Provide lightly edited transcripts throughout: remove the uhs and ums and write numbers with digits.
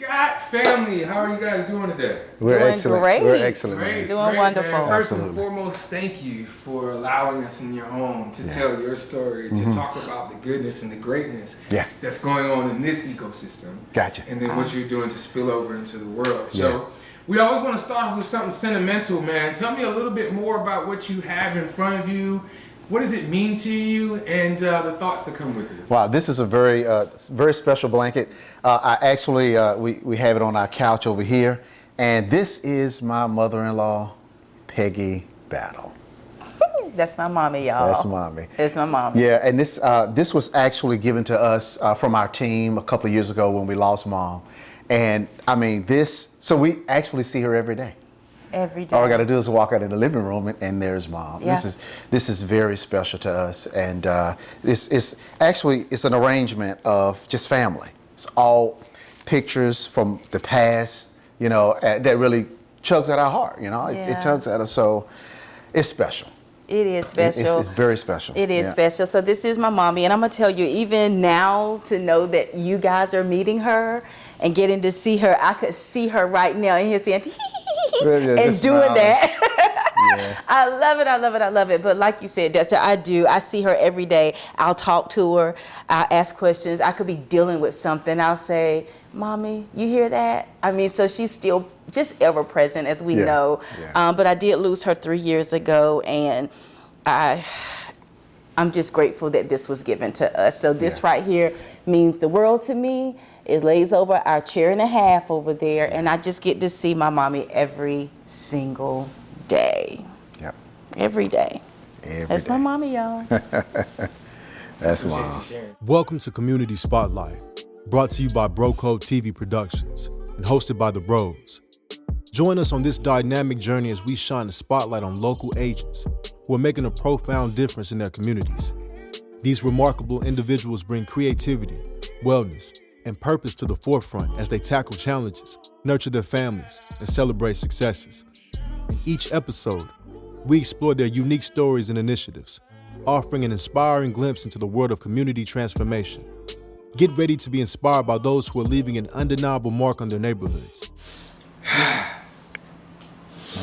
Scott family, how are you guys doing today? We're doing excellent. great. We're excellent. Doing wonderful. Man. First Absolutely. and foremost, thank you for allowing us in your home to tell your story, to talk about the goodness and the greatness that's going on in this ecosystem. Gotcha. And then what you're doing to spill over into the world. So we always want to start off with something sentimental, man. Tell me a little bit more about what you have in front of you. What does it mean to you, and the thoughts that come with it? Wow, this is a very, very special blanket. I actually, we have it on our couch over here, and this is my mother-in-law, Peggy Battle. That's my mommy, y'all. That's mommy. That's my mommy. Yeah, and this was actually given to us from our team a couple of years ago when we lost mom, and I mean so we actually see her every day. Every day. All I got to do is walk out in the living room, and there's mom. Yeah. This is very special to us, and it's actually an arrangement of just family. It's all pictures from the past, you know, that really tugs at our heart. You know, it tugs at us, so it's special. It is special. It's very special. It is special. So this is my mommy, and I'm gonna tell you, even now, to know that you guys are meeting her and getting to see her, I could see her right now in here saying, and doing that. I love it, I love it, I love it. But like you said, Dexter, I see her every day. I'll talk to her, I'll ask questions. I could be dealing with something. I'll say, Mommy, you hear that? I mean, so she's still just ever present, as we know. But I did lose her 3 years ago, and I'm just grateful that this was given to us. So this right here means the world to me. It lays over our chair and a half over there, and I just get to see my mommy every single day. Yep. Every day. That's my mommy, y'all. That's mom. Welcome to Community Spotlight, brought to you by Bro Code TV Productions and hosted by the Bros. Join us on this dynamic journey as we shine the spotlight on local agents who are making a profound difference in their communities. These remarkable individuals bring creativity, wellness, and purpose to the forefront as they tackle challenges, nurture their families, and celebrate successes. In each episode, we explore their unique stories and initiatives, offering an inspiring glimpse into the world of community transformation. Get ready to be inspired by those who are leaving an undeniable mark on their neighborhoods.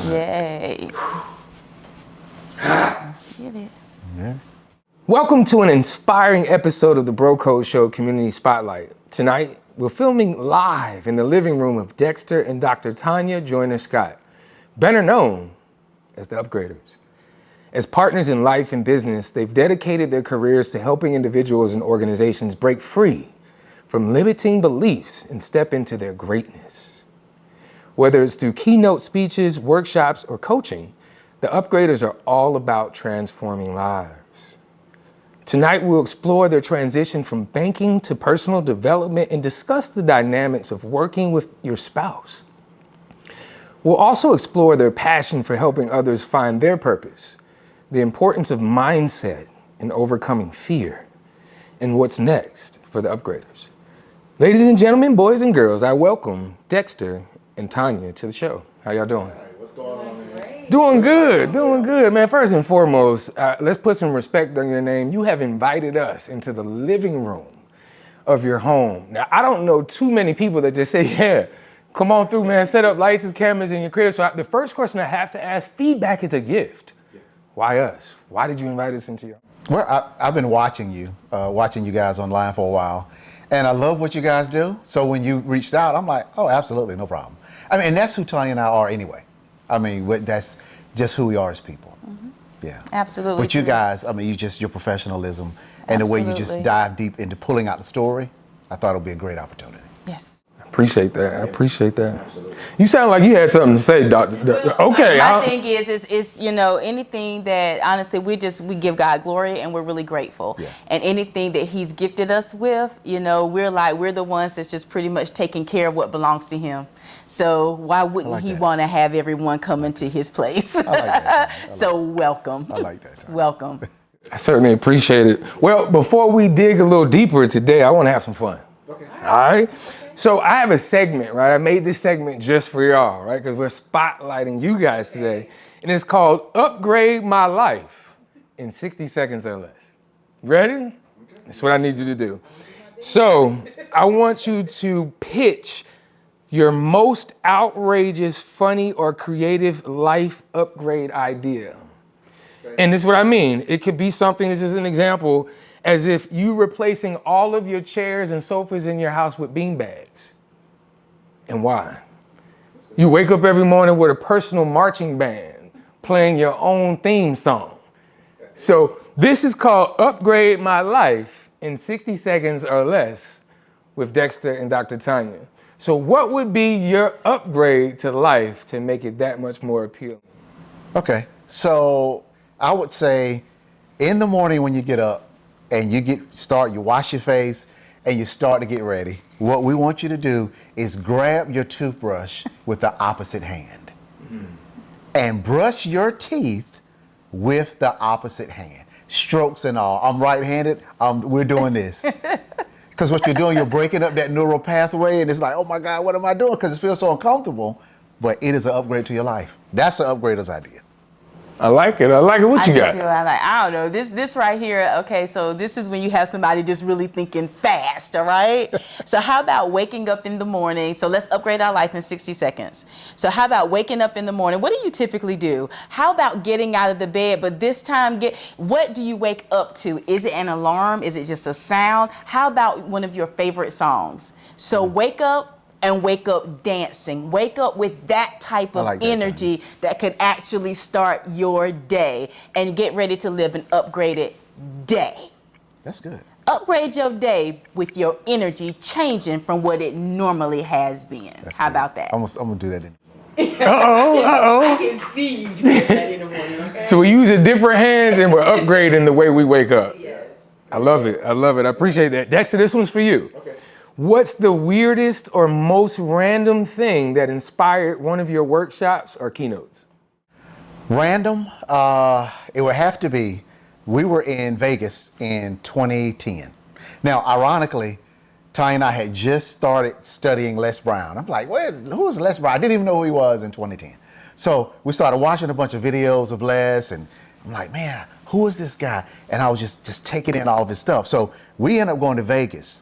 Yay. Let's get it. Yeah. Welcome to an inspiring episode of the Bro Code Show Community Spotlight. Tonight, we're filming live in the living room of Dexter and Dr. Tonya Joyner-Scott, better known as the Upgraders. As partners in life and business, they've dedicated their careers to helping individuals and organizations break free from limiting beliefs and step into their greatness. Whether it's through keynote speeches, workshops, or coaching, the Upgraders are all about transforming lives. Tonight, we'll explore their transition from banking to personal development and discuss the dynamics of working with your spouse. We'll also explore their passion for helping others find their purpose, the importance of mindset and overcoming fear, and what's next for the Upgraders. Ladies and gentlemen, boys and girls, I welcome Dexter and Tonya to the show. How y'all doing? What's going on, man? Doing good, man. First and foremost, let's put some respect on your name. You have invited us into the living room of your home. Now, I don't know too many people that just say, yeah, come on through, man, set up lights and cameras in your crib. So the first question I have to ask, feedback is a gift. Why us? Why did you invite us into your home? Well, I've been watching you guys online for a while, and I love what you guys do. So when you reached out, I'm like, oh, absolutely, no problem. I mean, and that's who Tonya and I are anyway. I mean, that's just who we are as people. Yeah. Absolutely. But you guys, I mean, your professionalism and the way you just dive deep into pulling out the story, I thought it would be a great opportunity. Yes. Appreciate that. I appreciate that. Absolutely. You sound like you had something to say, Doctor. Okay. My thing is you know, anything that honestly we give God glory, and we're really grateful. Yeah. And anything that He's gifted us with, you know, we're the ones that's just pretty much taking care of what belongs to Him. So why wouldn't He want to have everyone come into His place? I like that. So welcome. I like that. Welcome. I certainly appreciate it. Well, before we dig a little deeper today, I want to have some fun. Okay. All right. So I have a segment, right? I made this segment just for y'all, right? Because we're spotlighting you guys today. And it's called Upgrade My Life in 60 seconds or less. Ready? That's what I need you to do. So I want you to pitch Your most outrageous, funny, or creative life upgrade idea. And this is what I mean. It could be something, this is an example, as if you replacing all of your chairs and sofas in your house with beanbags. And why? You wake up every morning with a personal marching band playing your own theme song. So this is called Upgrade My Life in 60 seconds or less with Dexter and Dr. Tonya. So what would be your upgrade to life to make it that much more appealing? Okay, so I would say in the morning when you get up and you wash your face and you start to get ready, what we want you to do is grab your toothbrush with the opposite hand and brush your teeth with the opposite hand. Strokes and all. I'm right-handed, we're doing this. Because what you're doing, you're breaking up that neural pathway, and it's like, oh my God, what am I doing? Because it feels so uncomfortable, but it is an upgrade to your life. That's an upgrader's idea. I like it. What you got? I do too. I don't know. This right here, okay, so this is when you have somebody just really thinking fast, all right? So how about waking up in the morning? So let's upgrade our life in 60 seconds. So how about waking up in the morning? What do you typically do? How about getting out of the bed, but this time, what do you wake up to? Is it an alarm? Is it just a sound? How about one of your favorite songs? So wake up and wake up dancing. Wake up with that type of energy that could actually start your day and get ready to live an upgraded day. That's good. Upgrade your day with your energy changing from what it normally has been. How about that? I'm gonna do that in. I can see you doing that in the morning, okay? So we're using different hands and we're upgrading the way we wake up. Yes. I love it. I appreciate that. Dexter, this one's for you. Okay. What's the weirdest or most random thing that inspired one of your workshops or keynotes? Random, it would have to be, we were in Vegas in 2010. Now, ironically, Ty and I had just started studying Les Brown. I'm like, who is Les Brown? I didn't even know who he was in 2010. So we started watching a bunch of videos of Les, and I'm like, man, who is this guy? And I was just taking in all of his stuff. So we ended up going to Vegas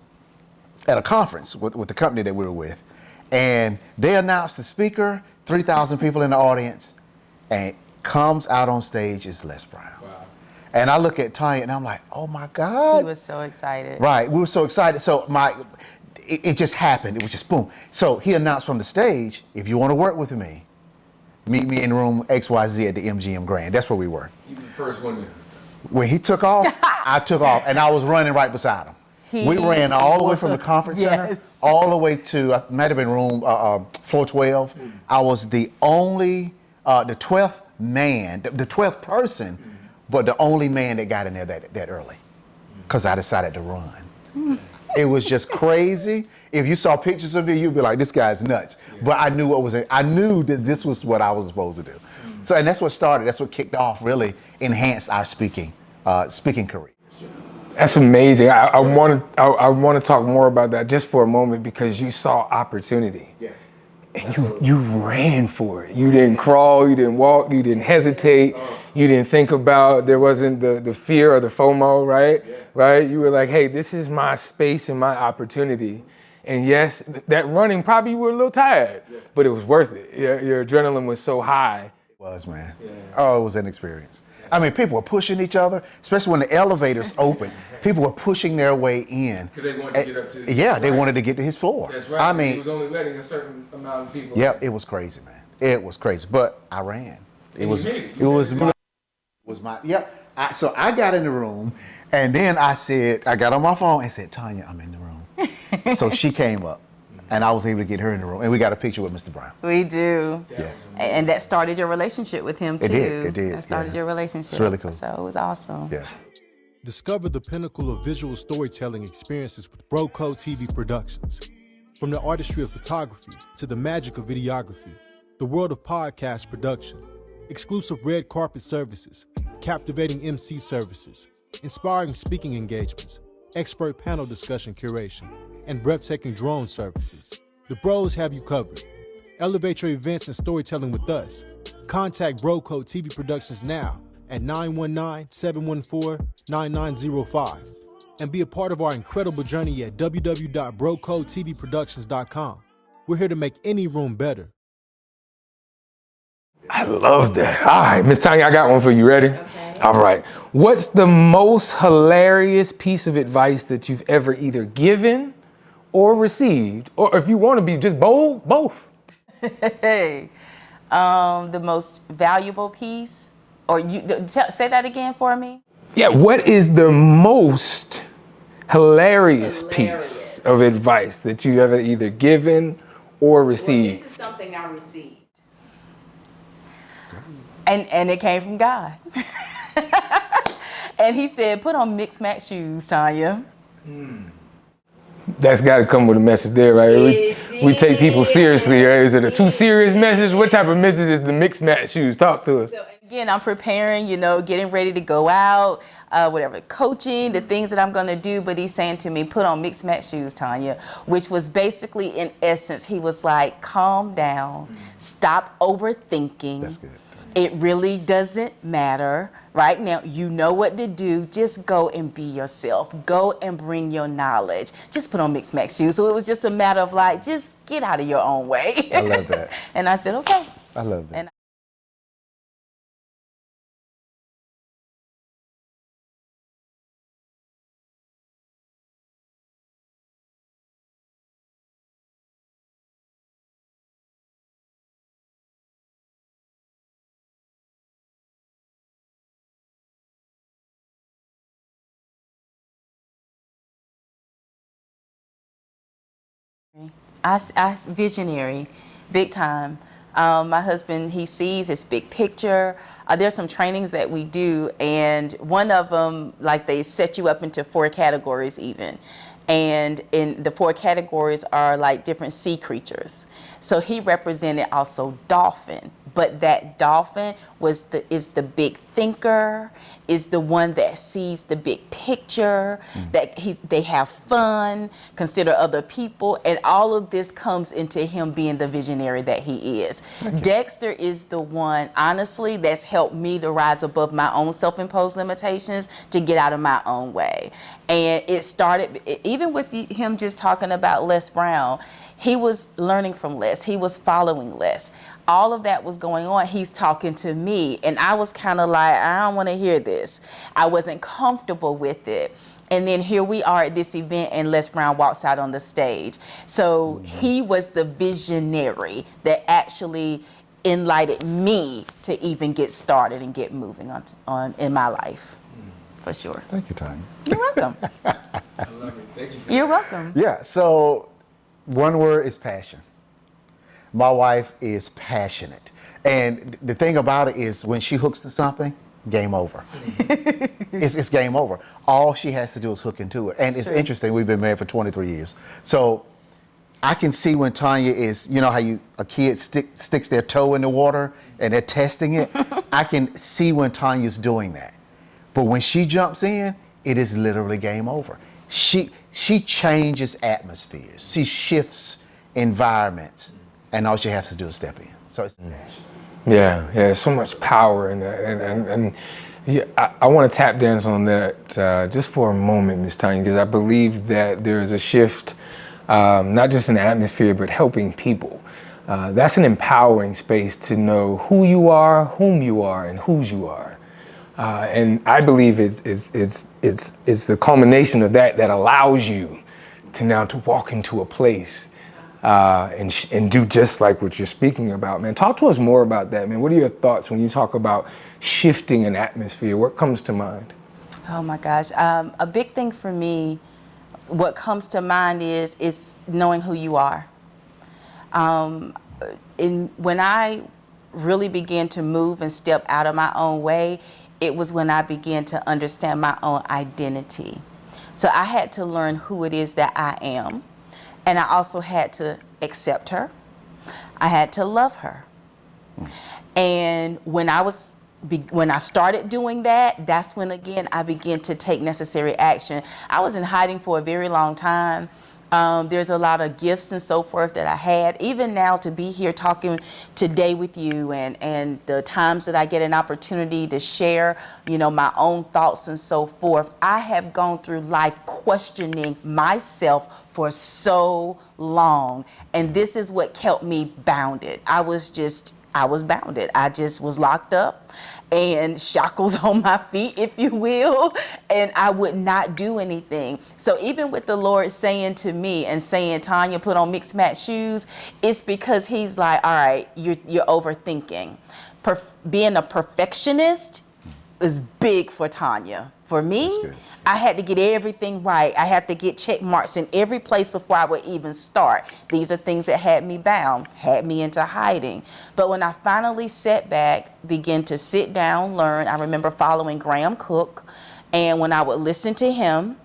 at a conference with the company that we were with, and they announced the speaker, 3,000 people in the audience, and comes out on stage is Les Brown. Wow. And I look at Tonya and I'm like, oh my God. He was so excited. Right, we were so excited. So it just happened, it was just boom. So he announced from the stage, if you want to work with me, meet me in room XYZ at the MGM Grand. That's where we were. You were the first one there. When he took off, I took off, and I was running right beside him. We ran all the way from the conference center, all the way to, might have been room floor 12. I was the only, the 12th man, the 12th person, but the only man that got in there that early, because I decided to run. It was just crazy. If you saw pictures of me, you'd be like, this guy's nuts. But I knew I knew that this was what I was supposed to do. So, and that's what started, that's what kicked off, really enhanced our speaking career. That's amazing. I want to talk more about that just for a moment, because you saw opportunity. Yeah. And you ran for it. You didn't crawl, you didn't walk, you didn't hesitate, you didn't think about, there wasn't the fear or the FOMO, right? Yeah. Right? You were like, hey, this is my space and my opportunity. And yes, that running, probably you were a little tired, but it was worth it. Your adrenaline was so high. It was, man. Yeah. Oh, it was an experience. I mean, people were pushing each other, especially when the elevators opened. People were pushing their way in. Because they wanted to get up to his Yeah, they wanted to get to his floor. That's right. I mean, he was only letting a certain amount of people. Yep, it was crazy, man. It was crazy, but I ran. It was my, yep. So I got in the room, and then I got on my phone and said, Tonya, I'm in the room. So she came up, and I was able to get her in the room, and we got a picture with Mr. Brown. We do. Yeah. And that started your relationship with him, too. It did. That started your relationship. It's really cool. So it was awesome. Yeah. Discover the pinnacle of visual storytelling experiences with BroCo TV Productions. From the artistry of photography to the magic of videography, the world of podcast production, exclusive red carpet services, captivating MC services, inspiring speaking engagements, expert panel discussion curation, and breathtaking drone services. The Bros have you covered. Elevate your events and storytelling with us. Contact BroCo TV Productions now at 919-714-9905 and be a part of our incredible journey at www.brocotvproductions.com. We're here to make any room better. I love that. All right, Miss Tonya, I got one for you. Ready? Okay. All right. What's the most hilarious piece of advice that you've ever either given or received? Or if you want to be just bold, both. Hey, the most valuable piece, or say that again for me? Yeah, what is the most hilarious piece of advice that you've ever either given or received? Well, this is something I received. And it came from God. And he said, put on mixed match shoes, Tonya. That's got to come with a message there, right? We take people seriously, right? Is it a too serious message? What type of message is the mixed match shoes? Talk to us. So again, I'm preparing, getting ready to go out, whatever, coaching, the things that I'm going to do. But he's saying to me, put on mixed match shoes, Tonya, which was basically, in essence, he was like, calm down, stop overthinking. That's good. It really doesn't matter. Right now, you know what to do. Just go and be yourself. Go and bring your knowledge. Just put on mixed match shoes. So it was just a matter of like, just get out of your own way. I love that. And I said, okay. I love that. And I visionary, big time. My husband, he sees his big picture. There's some trainings that we do, and one of them, like they set you up into 4 categories even. And in the 4 categories are like different sea creatures. So he represented also dolphin, but that dolphin is the big thinker, is the one that sees the big picture, that they have fun, consider other people, and all of this comes into him being the visionary that he is. Dexter is the one, honestly, that's helped me to rise above my own self-imposed limitations, to get out of my own way. And it started, even with him just talking about Les Brown, he was learning from Les, he was following Les. All of that was going on. He's talking to me, and I was kind of like, I don't want to hear this. I wasn't comfortable with it. And then here we are at this event, and Les Brown walks out on the stage. So he was the visionary that actually enlightened me to even get started and get moving on in my life, for sure. Thank you, Tonya. You're welcome. I love it. Thank you. You're welcome. Yeah, so one word is passion. My wife is passionate. And the thing about it is when she hooks to something, game over. It's game over. All she has to do is hook into it. And it's interesting, we've been married for 23 years. So I can see when Tonya is, you know how a kid sticks their toe in the water and they're testing it? I can see when Tanya's doing that. But when she jumps in, it is literally game over. She changes atmospheres. She shifts environments. And all she has to do is step in. So it's Yeah, there's so much power in that. And yeah, I want to tap dance on that just for a moment, Ms. Tonya, because I believe that there's a shift, not just in the atmosphere, but helping people. That's an empowering space to know who you are, whom you are, and whose you are. And I believe it's the culmination of that allows you to now to walk into a place and do just like what you're speaking about, man. Talk to us more about that, man. What are your thoughts when you talk about shifting an atmosphere? What comes to mind? Oh my gosh, a big thing for me, what comes to mind is knowing who you are. When I really began to move and step out of my own way, it was when I began to understand my own identity. So I had to learn who it is that I am. And I also had to accept her. I had to love her. And when I started doing that, that's when, again, I began to take necessary action. I was in hiding for a very long time. There's a lot of gifts and so forth that I had. Even now, to be here talking today with you, and the times that I get an opportunity to share, my own thoughts and so forth, I have gone through life questioning myself for so long. And this is what kept me bounded. I was bounded. I just was locked up and shackles on my feet, if you will, and I would not do anything. So even with the Lord saying to me and saying, Tonya, put on mixed match shoes, it's because he's like, all right, you're overthinking. Being a perfectionist is big for Tonya. For me, I had to get everything right. I had to get check marks in every place before I would even start. These are things that had me bound, had me into hiding. But when I finally sat back, began to sit down, learn, I remember following Graham Cook, and when I would listen to him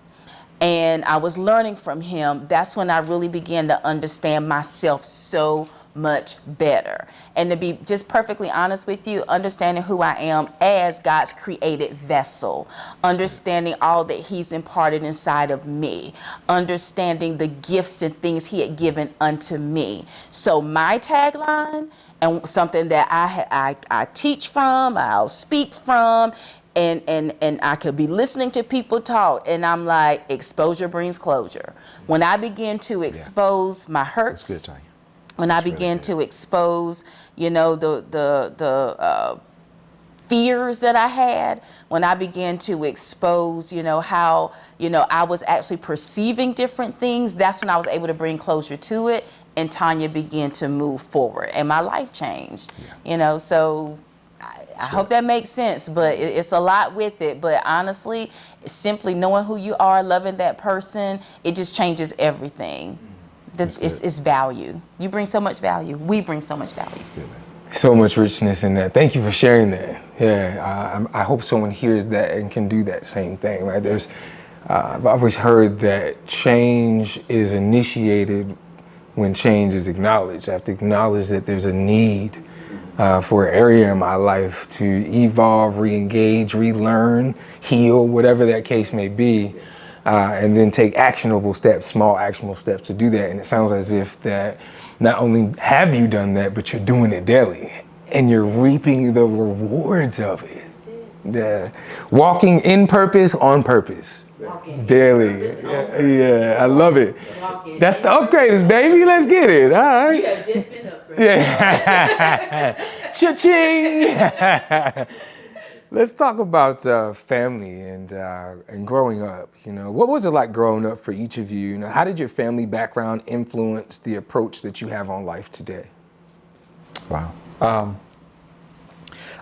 and I was learning from him, that's when I really began to understand myself so much better. And to be just perfectly honest with you, understanding who I am as God's created vessel, understanding all that he's imparted inside of me, understanding the gifts and things he had given unto me. So my tagline, and something that I teach from, I'll speak from, and I could be listening to people talk, and I'm like, exposure brings closure. When I begin to expose my hurts, That's good, Tonya. when I began to expose, the fears that I had, when I began to expose, how, I was actually perceiving different things, that's when I was able to bring closure to it, and Tonya began to move forward, and my life changed, so I hope that makes sense, but it's a lot with it. But honestly, simply knowing who you are, loving that person, it just changes everything. It's value. You bring so much value. We bring so much value. That's good, man. So much richness in that. Thank you for sharing that. Yeah, I hope someone hears that and can do that same thing, right? I've always heard that change is initiated when change is acknowledged. I have to acknowledge that there's a need for an area in my life to evolve, re-engage, relearn, heal, whatever that case may be, and then take actionable steps, small actionable steps to do that. And it sounds as if that not only have you done that, but you're doing it daily, and you're reaping the rewards of it. Yeah. Walking in purpose, on purpose. Daily. Yeah, I love it. That's the upgraders, baby. Let's get it. All right. You have just been upgraded. Yeah. Cha-ching. Let's talk about family and growing up. What was it like growing up for each of you? How did your family background influence the approach that you have on life today? Wow.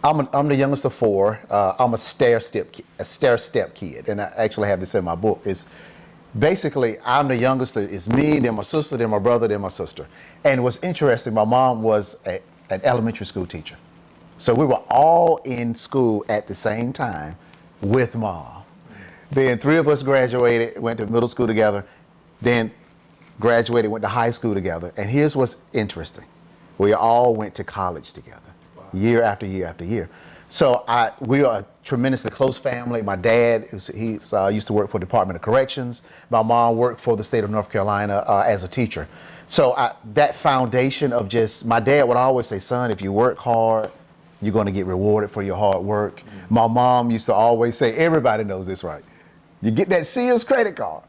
I'm the youngest of four. I'm a stair-step kid, and I actually have this in my book. Is basically I'm the youngest. It's me, then my sister, then my brother, then my sister. And what's interesting, my mom was an elementary school teacher, so we were all in school at the same time with mom. Then three of us graduated, went to middle school together, then graduated, went to high school together. And here's what's interesting: we all went to college together. Year after year after year. So we are a tremendously close family. My dad, he used to work for the Department of Corrections. My mom worked for the state of North Carolina as a teacher. So that foundation of just, my dad would always say, son, if you work hard, you're going to get rewarded for your hard work. Mm-hmm. My mom used to always say, everybody knows this, right? You get that Sears credit card.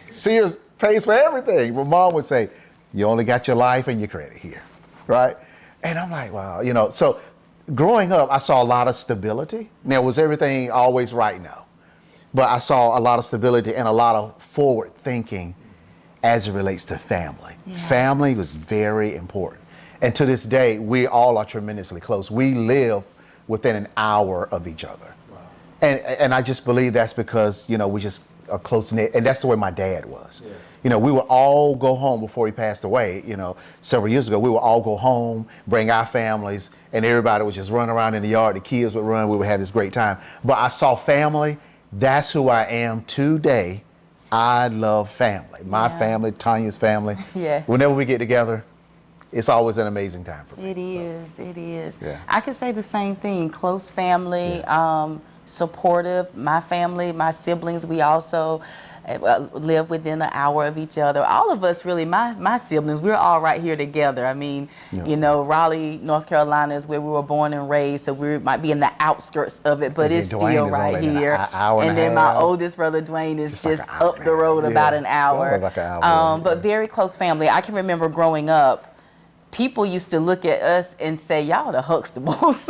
Sears pays for everything. My mom would say, you only got your life and your credit here, right? And I'm like, wow, so growing up, I saw a lot of stability. Now, was everything always right? No. But I saw a lot of stability and a lot of forward thinking as it relates to family. Yeah. Family was very important. And to this day, we all are tremendously close. We live within an hour of each other. Wow. And I just believe that's because, we just are close-knit. And that's the way my dad was. Yeah. We would all go home before he passed away, several years ago. We would all go home, bring our families, and everybody would just run around in the yard. The kids would run. We would have this great time. But I saw family. That's who I am today. I love family. My family, Tonya's family. Yes. Whenever we get together, it's always an amazing time for me. It is. Yeah. Yeah. I could say the same thing. Close family. Yeah. supportive. My family, my siblings, we also live within an hour of each other. All of us really, my siblings, we're all right here together. I mean, you know, Raleigh, North Carolina is where we were born and raised, so we might be in the outskirts of it, but it's still right here. And then my oldest brother, Dwayne, is just up the road about an hour. But very close family. I can remember growing up, people used to look at us and say, y'all the Huxtables.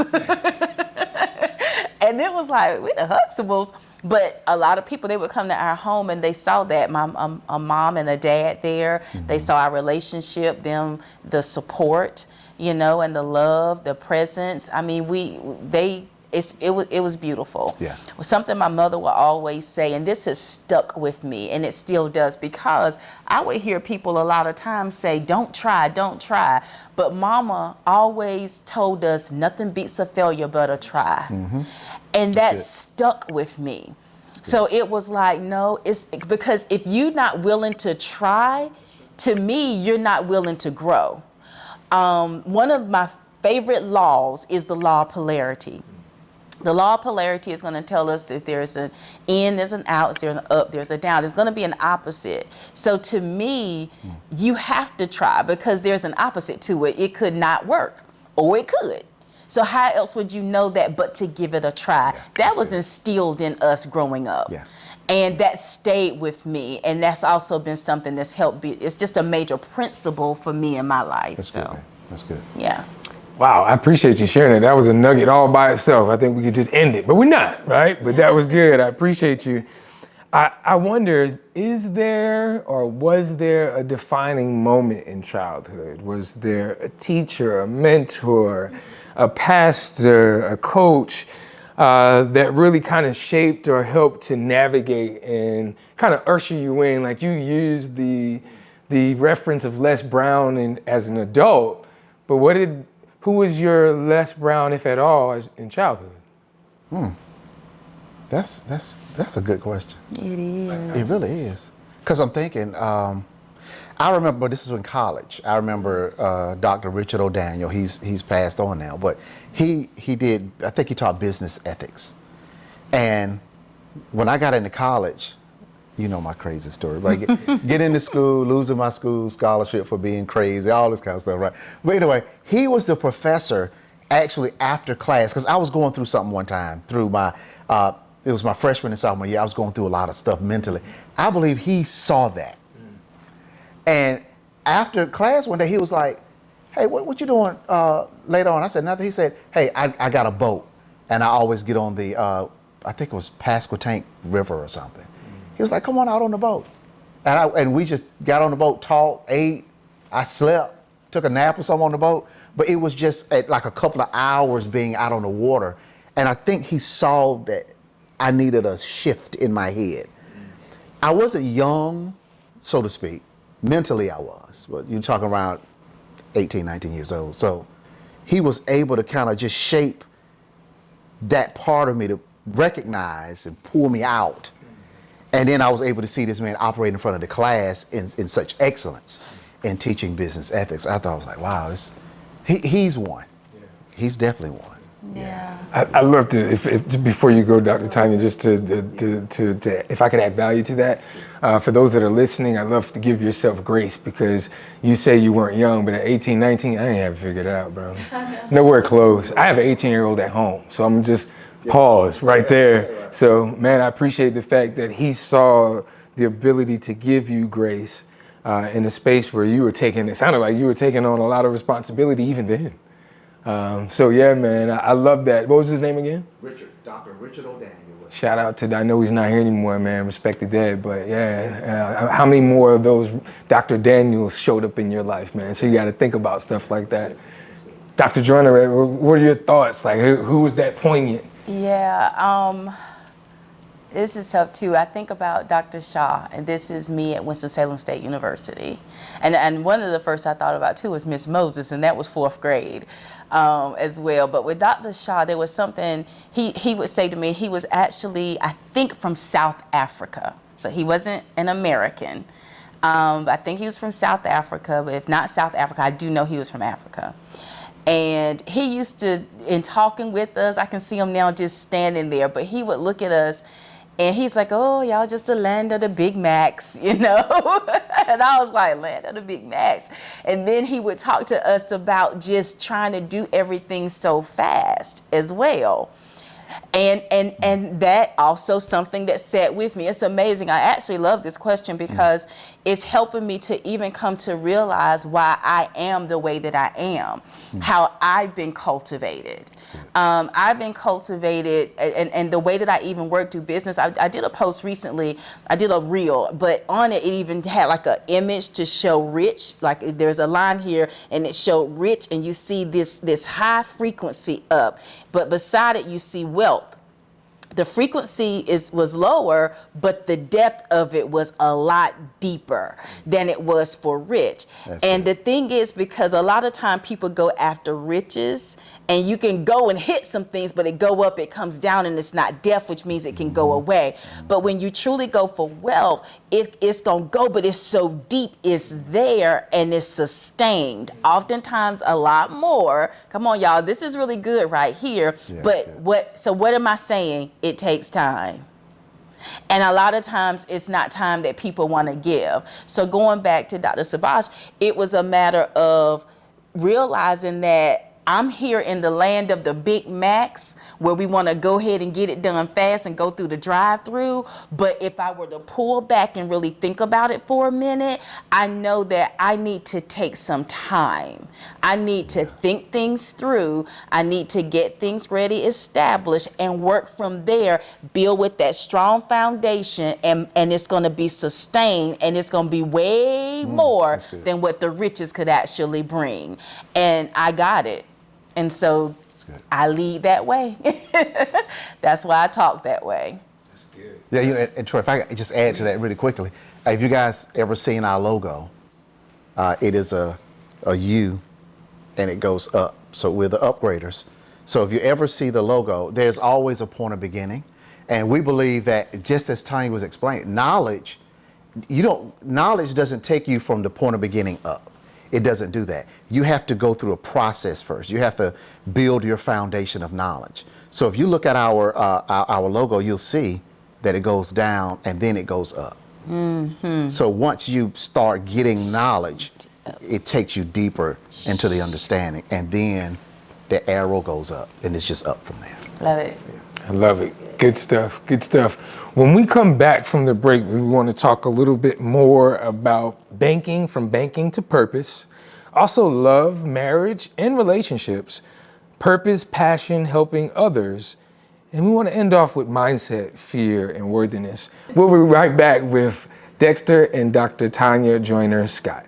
And it was like, we the Huxtables. But a lot of people, they would come to our home and they saw that, a mom and a dad there. They saw our relationship, the support, you know, and the love, the presence. I mean, it was beautiful. Yeah. Something my mother would always say, and this has stuck with me, and it still does, because I would hear people a lot of times say, don't try. But Mama always told us, nothing beats a failure but a try. And that stuck with me. So it was like, no, it's because if you're not willing to try, to me, you're not willing to grow. One of my favorite laws is the law of polarity. The law of polarity is going to tell us if there's an in, there's an out, if there's an up, there's a down. There's going to be an opposite. So to me, you have to try, because there's an opposite to it. It could not work, or it could. So how else would you know that but to give it a try? That was instilled in us growing up. And that stayed with me. And that's also been something that's helped it's just a major principle for me in my life. That's good, man. That's good. Yeah. Wow, I appreciate you sharing it. That was a nugget all by itself. I think we could just end it, but we're not, right? But that was good. I appreciate you. I wondered, is there or was there a defining moment in childhood? Was there a teacher, a mentor, a pastor, a coach that really kind of shaped or helped to navigate and kind of usher you in? Like, you used the reference of Les Brown as an adult, but who was your Les Brown, if at all, in childhood? That's a good question. It is. It really is. Because I'm thinking, I remember, this is in college. I remember Dr. Richard O'Daniel. He's passed on now, but he did, I think he taught business ethics. And when I got into college, you know my crazy story, but get into school, losing my school scholarship for being crazy, all this kind of stuff, right? But anyway, he was the professor actually after class, because I was going through something one time through my, it was my freshman and sophomore year. I was going through a lot of stuff mentally. I believe he saw that. And after class one day, he was like, hey, what you doing later on? I said, nothing. He said, hey, I got a boat, and I always get on the, I think it was Pasquotank River or something. He was like, come on out on the boat. And we just got on the boat, talked, ate, I slept, took a nap or something on the boat. But it was just like a couple of hours being out on the water. And I think he saw that I needed a shift in my head. I wasn't young, so to speak. Mentally I was, but you're talking around 18, 19 years old. So he was able to kind of just shape that part of me to recognize and pull me out. And then I was able to see this man operate in front of the class in such excellence in teaching business ethics. I thought, I was like, wow, he's one. He's definitely one. Yeah. I love to, if before you go, Dr. Tonya, just to if I could add value to that, for those that are listening, I'd love to give yourself grace, because you say you weren't young, but at 18, 19, I ain't have it figured out, bro. Nowhere close. I have an 18-year-old at home, so I'm just pause right there. So, man, I appreciate the fact that he saw the ability to give you grace in a space where you were it sounded like you were taking on a lot of responsibility even then. So yeah, man, I love that. What was his name again? Dr. Richard O'Daniel. Shout out to, I know he's not here anymore, man, respect the dead, but yeah, how many more of those Dr. Daniels showed up in your life, man? So you got to think about stuff like that. Dr. Joyner, what are your thoughts? Like, who was that poignant? Yeah, this is tough too. I think about Dr. Shaw, and this is me at Winston-Salem State University. And one of the first I thought about too was Miss Moses, and that was 4th grade as well. But with Dr. Shaw, there was something he would say to me. He was actually, I think, from South Africa. So he wasn't an American. I think he was from South Africa, but if not South Africa, I do know he was from Africa. And he used to, in talking with us, I can see him now just standing there, but he would look at us and he's like, oh, y'all just the land of the Big Macs, you know? And I was like, land of the Big Macs. And then he would talk to us about just trying to do everything so fast as well. And that also something that sat with me. It's amazing. I actually love this question because it's helping me to even come to realize why I am the way that I am, how I've been cultivated. I've been cultivated, and the way that I even work through business. I did a post recently. I did a reel, but on it even had like an image to show rich. Like there's a line here, and it showed rich, and you see this high frequency up, but beside it you see wealth. The frequency was lower, but the depth of it was a lot deeper than it was for rich. And the thing is, because a lot of time people go after riches, and you can go and hit some things, but it go up, it comes down, and it's not depth, which means it can go away. But when you truly go for wealth, it's gonna go, but it's so deep, it's there, and it's sustained. Oftentimes a lot more. Come on, y'all, this is really good right here. But what am I saying? It takes time. And a lot of times it's not time that people want to give. So going back to Dr. Sabash, it was a matter of realizing that I'm here in the land of the Big Macs, where we want to go ahead and get it done fast and go through the drive-through. But if I were to pull back and really think about it for a minute, I know that I need to take some time. I need to think things through. I need to get things ready, established, and work from there, build with that strong foundation, and it's going to be sustained, and it's going to be way more than what the riches could actually bring. And I got it. And so I lead that way. That's why I talk that way. That's good. Yeah, and Troy, if I could just add to that really quickly. Have you guys ever seen our logo? It is a U, and it goes up. So we're the upgraders. So if you ever see the logo, there's always a point of beginning. And we believe that, just as Tonya was explaining, knowledge doesn't take you from the point of beginning up. It doesn't do that. You have to go through a process first. You have to build your foundation of knowledge. So if you look at our logo, you'll see that it goes down and then it goes up. So once you start getting knowledge, it takes you deeper into the understanding, and then the arrow goes up, and it's just up from there. Love it. I love it. Good stuff. Good stuff. When we come back from the break, we want to talk a little bit more about banking, from banking to purpose, also love, marriage, and relationships, purpose, passion, helping others. And we want to end off with mindset, fear, and worthiness. We'll be right back with Dexter and Dr. Tonya Joyner-Scott.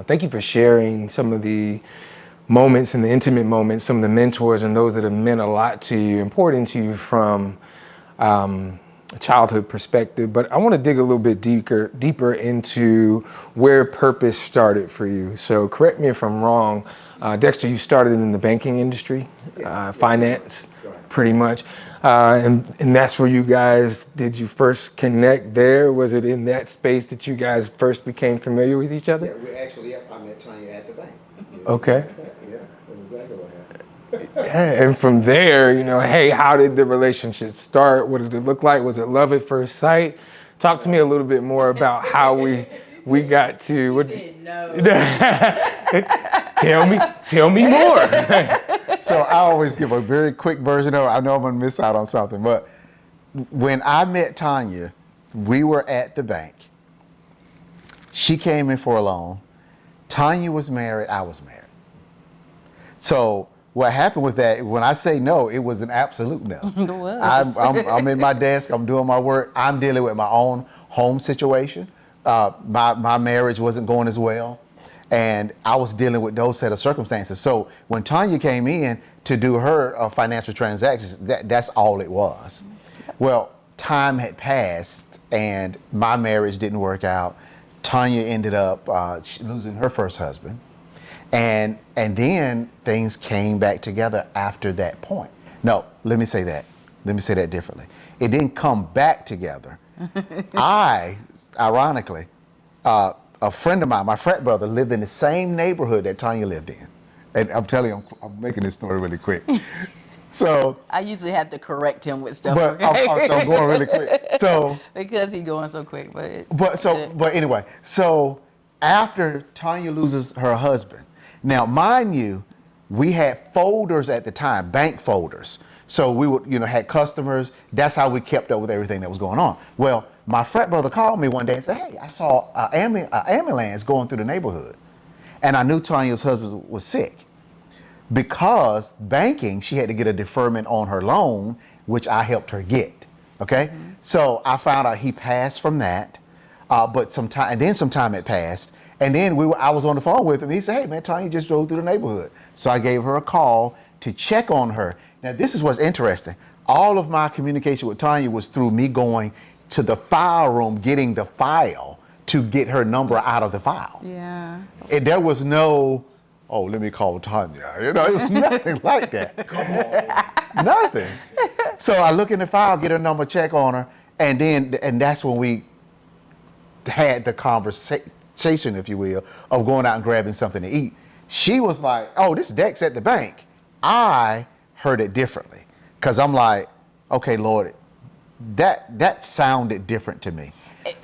Thank you for sharing some of the moments and the intimate moments, some of the mentors and those that have meant a lot to you, important to you from a childhood perspective. But I want to dig a little bit deeper into where purpose started for you. So correct me if I'm wrong. Dexter, you started in the banking industry, finance, pretty much. And that's where you guys, did you first connect there? Was it in that space that you guys first became familiar with each other? Yeah, I met Tonya at the bank. Okay. Yeah, that's exactly what happened. Yeah, and from there, hey, how did the relationship start? What did it look like? Was it love at first sight? Talk to me a little bit more about how we got to. What, tell me more. So I always give a very quick version of it. I know I'm gonna miss out on something, but when I met Tonya, we were at the bank. She came in for a loan. Tonya was married, I was married. So what happened with that, when I say no, it was an absolute no. It was. I'm in my desk, I'm doing my work, I'm dealing with my own home situation. My marriage wasn't going as well, and I was dealing with those set of circumstances. So when Tonya came in to do her financial transactions, that's all it was. Well, time had passed, and my marriage didn't work out. Tonya ended up losing her first husband, and then things came back together after that point. No, let me say that differently. It didn't come back together. Ironically, a friend of mine, my frat brother, lived in the same neighborhood that Tonya lived in. And I'm telling you, I'm making this story really quick. So I usually have to correct him with stuff. but Okay? I'm going really quick. So because he's going so quick, but anyway, so after Tonya loses her husband, now mind you, we had folders at the time, bank folders. So we would, had customers. That's how we kept up with everything that was going on. Well, my frat brother called me one day and said, "Hey, I saw an ambulance going through the neighborhood," and I knew Tonya's husband was sick. Because banking, she had to get a deferment on her loan, which I helped her get. Okay, so I found out he passed from that, but some time had passed, and then I was on the phone with him. He said, "Hey man, Tonya just drove through the neighborhood." So I gave her a call to check on her. Now this is what's interesting. All of my communication with Tonya was through me going to the file room, getting the file to get her number out of the file. Yeah. And there was no, "Oh, let me call Tonya." It's nothing like that. Come on. Nothing. So I look in the file, get her number, check on her, and that's when we had the conversation, if you will, of going out and grabbing something to eat. She was like, "Oh, this is Dex at the bank." I heard it differently, because I'm like, "Okay, Lord, that sounded different to me."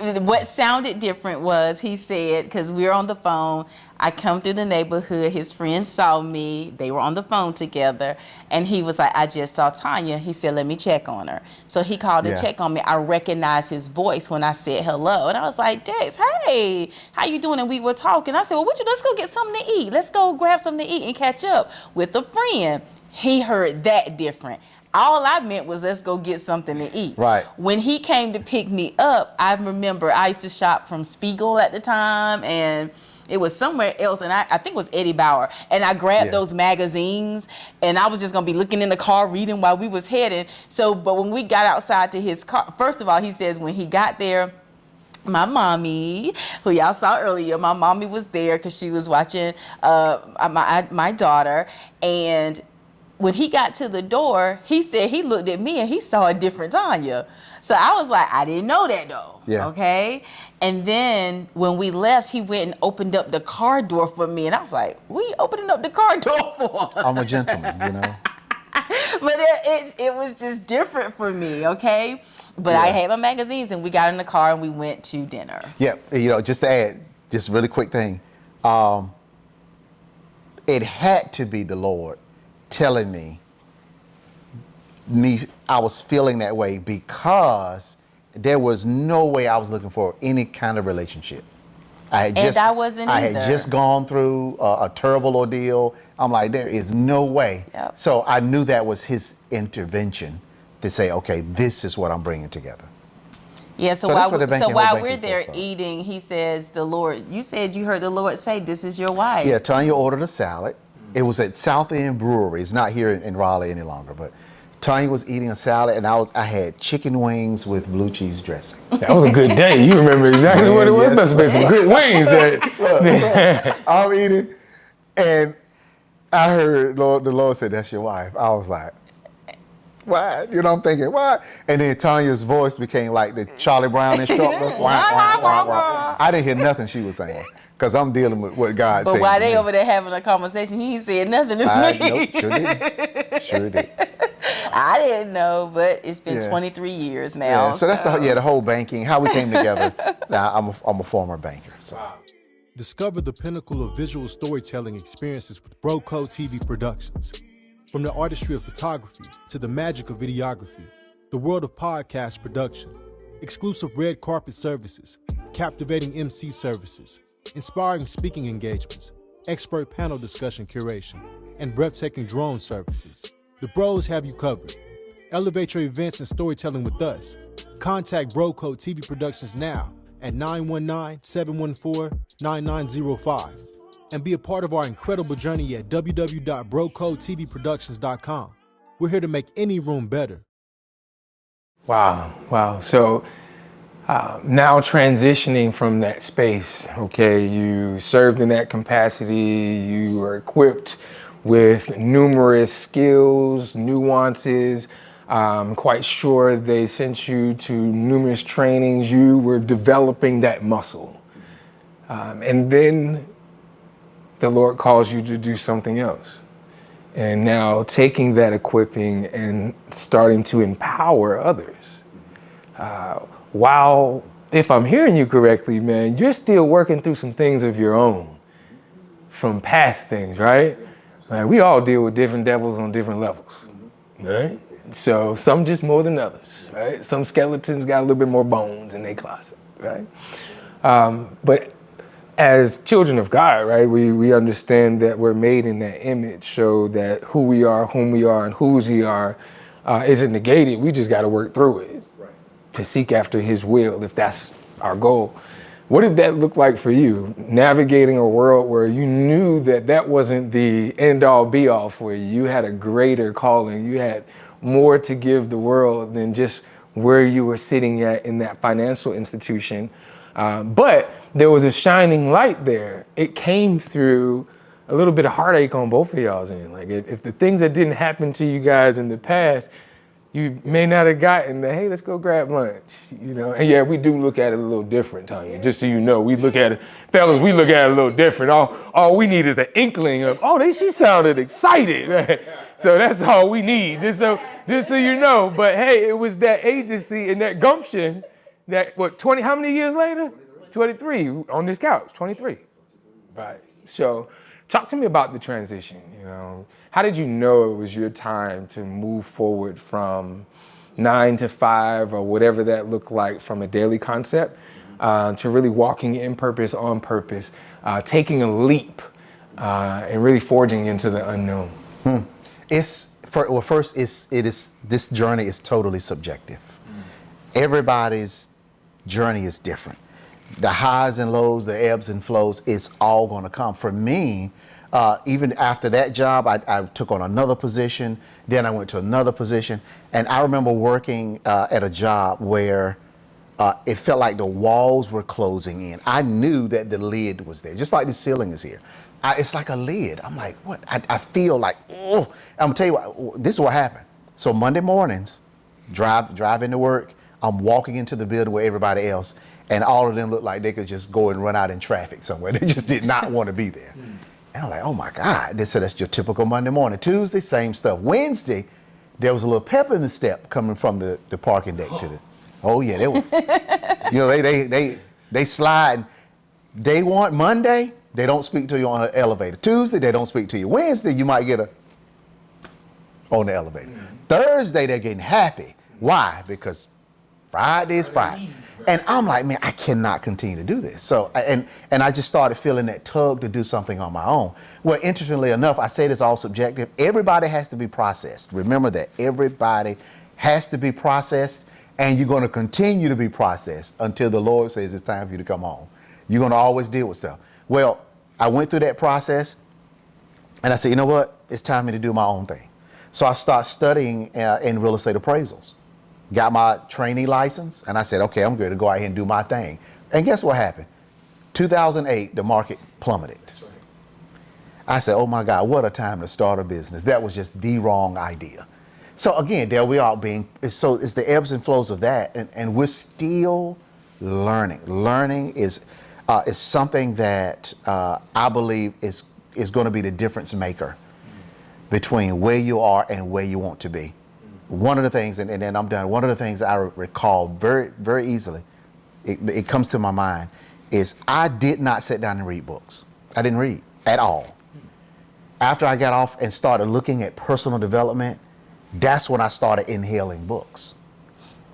What sounded different was he said, because we were on the phone, I come through the neighborhood, his friends saw me, they were on the phone together, and he was like, "I just saw Tonya." He said, "Let me check on her." So he called to check on me. I recognized his voice when I said hello, and I was like, "Dex, hey, how you doing?" And we were talking. I said, "Well, let's go get something to eat. Let's go grab something to eat and catch up with a friend." He heard that different. All I meant was, let's go get something to eat. Right. When he came to pick me up, I remember I used to shop from Spiegel at the time, and it was somewhere else, and I think it was Eddie Bauer. And I grabbed those magazines, and I was just gonna be looking in the car reading while we was heading. So, but when we got outside to his car, first of all, he says when he got there, my mommy, who y'all saw earlier, my mommy was there because she was watching my daughter, and when he got to the door, he said he looked at me and he saw a different Tonya. So I was like, I didn't know that though. Yeah. Okay. And then when we left, he went and opened up the car door for me. And I was like, what are you opening up the car door for? I'm a gentleman, But it was just different for me, okay? But I had my magazines, and we got in the car and we went to dinner. Yeah, just to add, just a really quick thing. It had to be the Lord telling me I was feeling that way, because there was no way I was looking for any kind of relationship. I had just gone through a terrible ordeal. I'm like, there is no way. Yep. So I knew that was his intervention to say, okay, this is what I'm bringing together. Yeah, so while we're there eating, he says, you said you heard the Lord say, "This is your wife." Yeah, Tonya ordered a salad. It was at South End Brewery. It's not here in Raleigh any longer, but Tonya was eating a salad, and I had chicken wings with blue cheese dressing. That was a good day. You remember exactly what it was. Must have been some good wings. I'm eating, and I heard the Lord said, "That's your wife." I was like, "What?" I'm thinking, "What?" And then Tanya's voice became like the Charlie Brown instructor. Wah, wah, wah, wah. I didn't hear nothing she was saying, because I'm dealing with what God said. But while they over there having a conversation, he ain't said nothing to me. Nope, sure did. I didn't know, but it's been 23 years now. Yeah, so that's the whole banking, how we came together. Now I'm a former banker. So. Discover the pinnacle of visual storytelling experiences with BroCo TV Productions. From the artistry of photography to the magic of videography, the world of podcast production, exclusive red carpet services, captivating MC services, inspiring speaking engagements, expert panel discussion curation, and breathtaking drone services. The Bros have you covered. Elevate your events and storytelling with us. Contact BroCo TV Productions now at 919-714-9905 and be a part of our incredible journey at www.brocotvproductions.com. We're here to make any room better. Wow. So now transitioning from that space, okay, you served in that capacity, you were equipped with numerous skills, nuances. I'm quite sure they sent you to numerous trainings. You were developing that muscle. And then the Lord calls you to do something else. And now taking that equipping and starting to empower others. While, if I'm hearing you correctly, man, you're still working through some things of your own from past things, right? Like, we all deal with different devils on different levels, right? So some just more than others, right? Some skeletons got a little bit more bones in their closet, right? But as children of God, right, we understand that we're made in that image, so that who we are, whom we are, and whose we are isn't negated. We just got to work through it to seek after his will, if that's our goal. What did that look like for you, navigating a world where you knew that that wasn't the end all be all for you? You had a greater calling. You had more to give the world than just where you were sitting at in that financial institution. But there was a shining light there. It came through a little bit of heartache on both of y'all's end. Like, if the things that didn't happen to you guys in the past, you may not have gotten the, hey, let's go grab lunch, you know? And yeah, we do look at it a little different, Tonya, just so you know. We look at it, fellas, we look at it a little different. All we need is an inkling of, she sounded excited. Right? So that's all we need, just so you know. But hey, it was that agency and that gumption that, how many years later? 23 on this couch, 23. Right. So talk to me about the transition, you know. How did you know it was your time to move forward from 9 to 5 or whatever that looked like from a daily concept to really walking in purpose, on purpose, taking a leap and really forging into the unknown? This journey is totally subjective. Everybody's journey is different. The highs and lows, the ebbs and flows, it's all going to come. For me, even after that job, I took on another position. Then I went to another position. And I remember working at a job where it felt like the walls were closing in. I knew that the lid was there, just like the ceiling is here. It's like a lid. I'm like, what? I feel like, oh. I'm going to tell you what, this is what happened. So Monday mornings, drive into work, I'm walking into the building with everybody else, and all of them looked like they could just go and run out in traffic somewhere. They just did not want to be there. And I'm like, oh my God. They said, that's your typical Monday morning. Tuesday, same stuff. Wednesday, there was a little pep in the step coming from the parking deck to the, they were, you know, they slide. Day one, Monday, they don't speak to you on an elevator. Tuesday, they don't speak to you. Wednesday, you might get on the elevator. Thursday, they're getting happy. Why? Because Friday is Friday. And I'm like, man, I cannot continue to do this. So, and I just started feeling that tug to do something on my own. Well, interestingly enough, I say this all subjective. Everybody has to be processed. Remember that. Everybody has to be processed, and you're going to continue to be processed until the Lord says it's time for you to come home. You're going to always deal with stuff. Well, I went through that process, and I said, you know what? It's time for me to do my own thing. So I started studying in real estate appraisals. Got my trainee license, and I said, okay, I'm going to go out here and do my thing. And guess what happened? 2008, the market plummeted. Right. I said, oh my God, what a time to start a business. That was just the wrong idea. So again, there we are it's the ebbs and flows of that, and we're still learning. Learning is something that I believe is going to be the difference maker between where you are and where you want to be. One of the things, and then I'm done, one of the things I recall very, very easily, it comes to my mind, is I did not sit down and read books. I didn't read at all. After I got off and started looking at personal development, that's when I started inhaling books.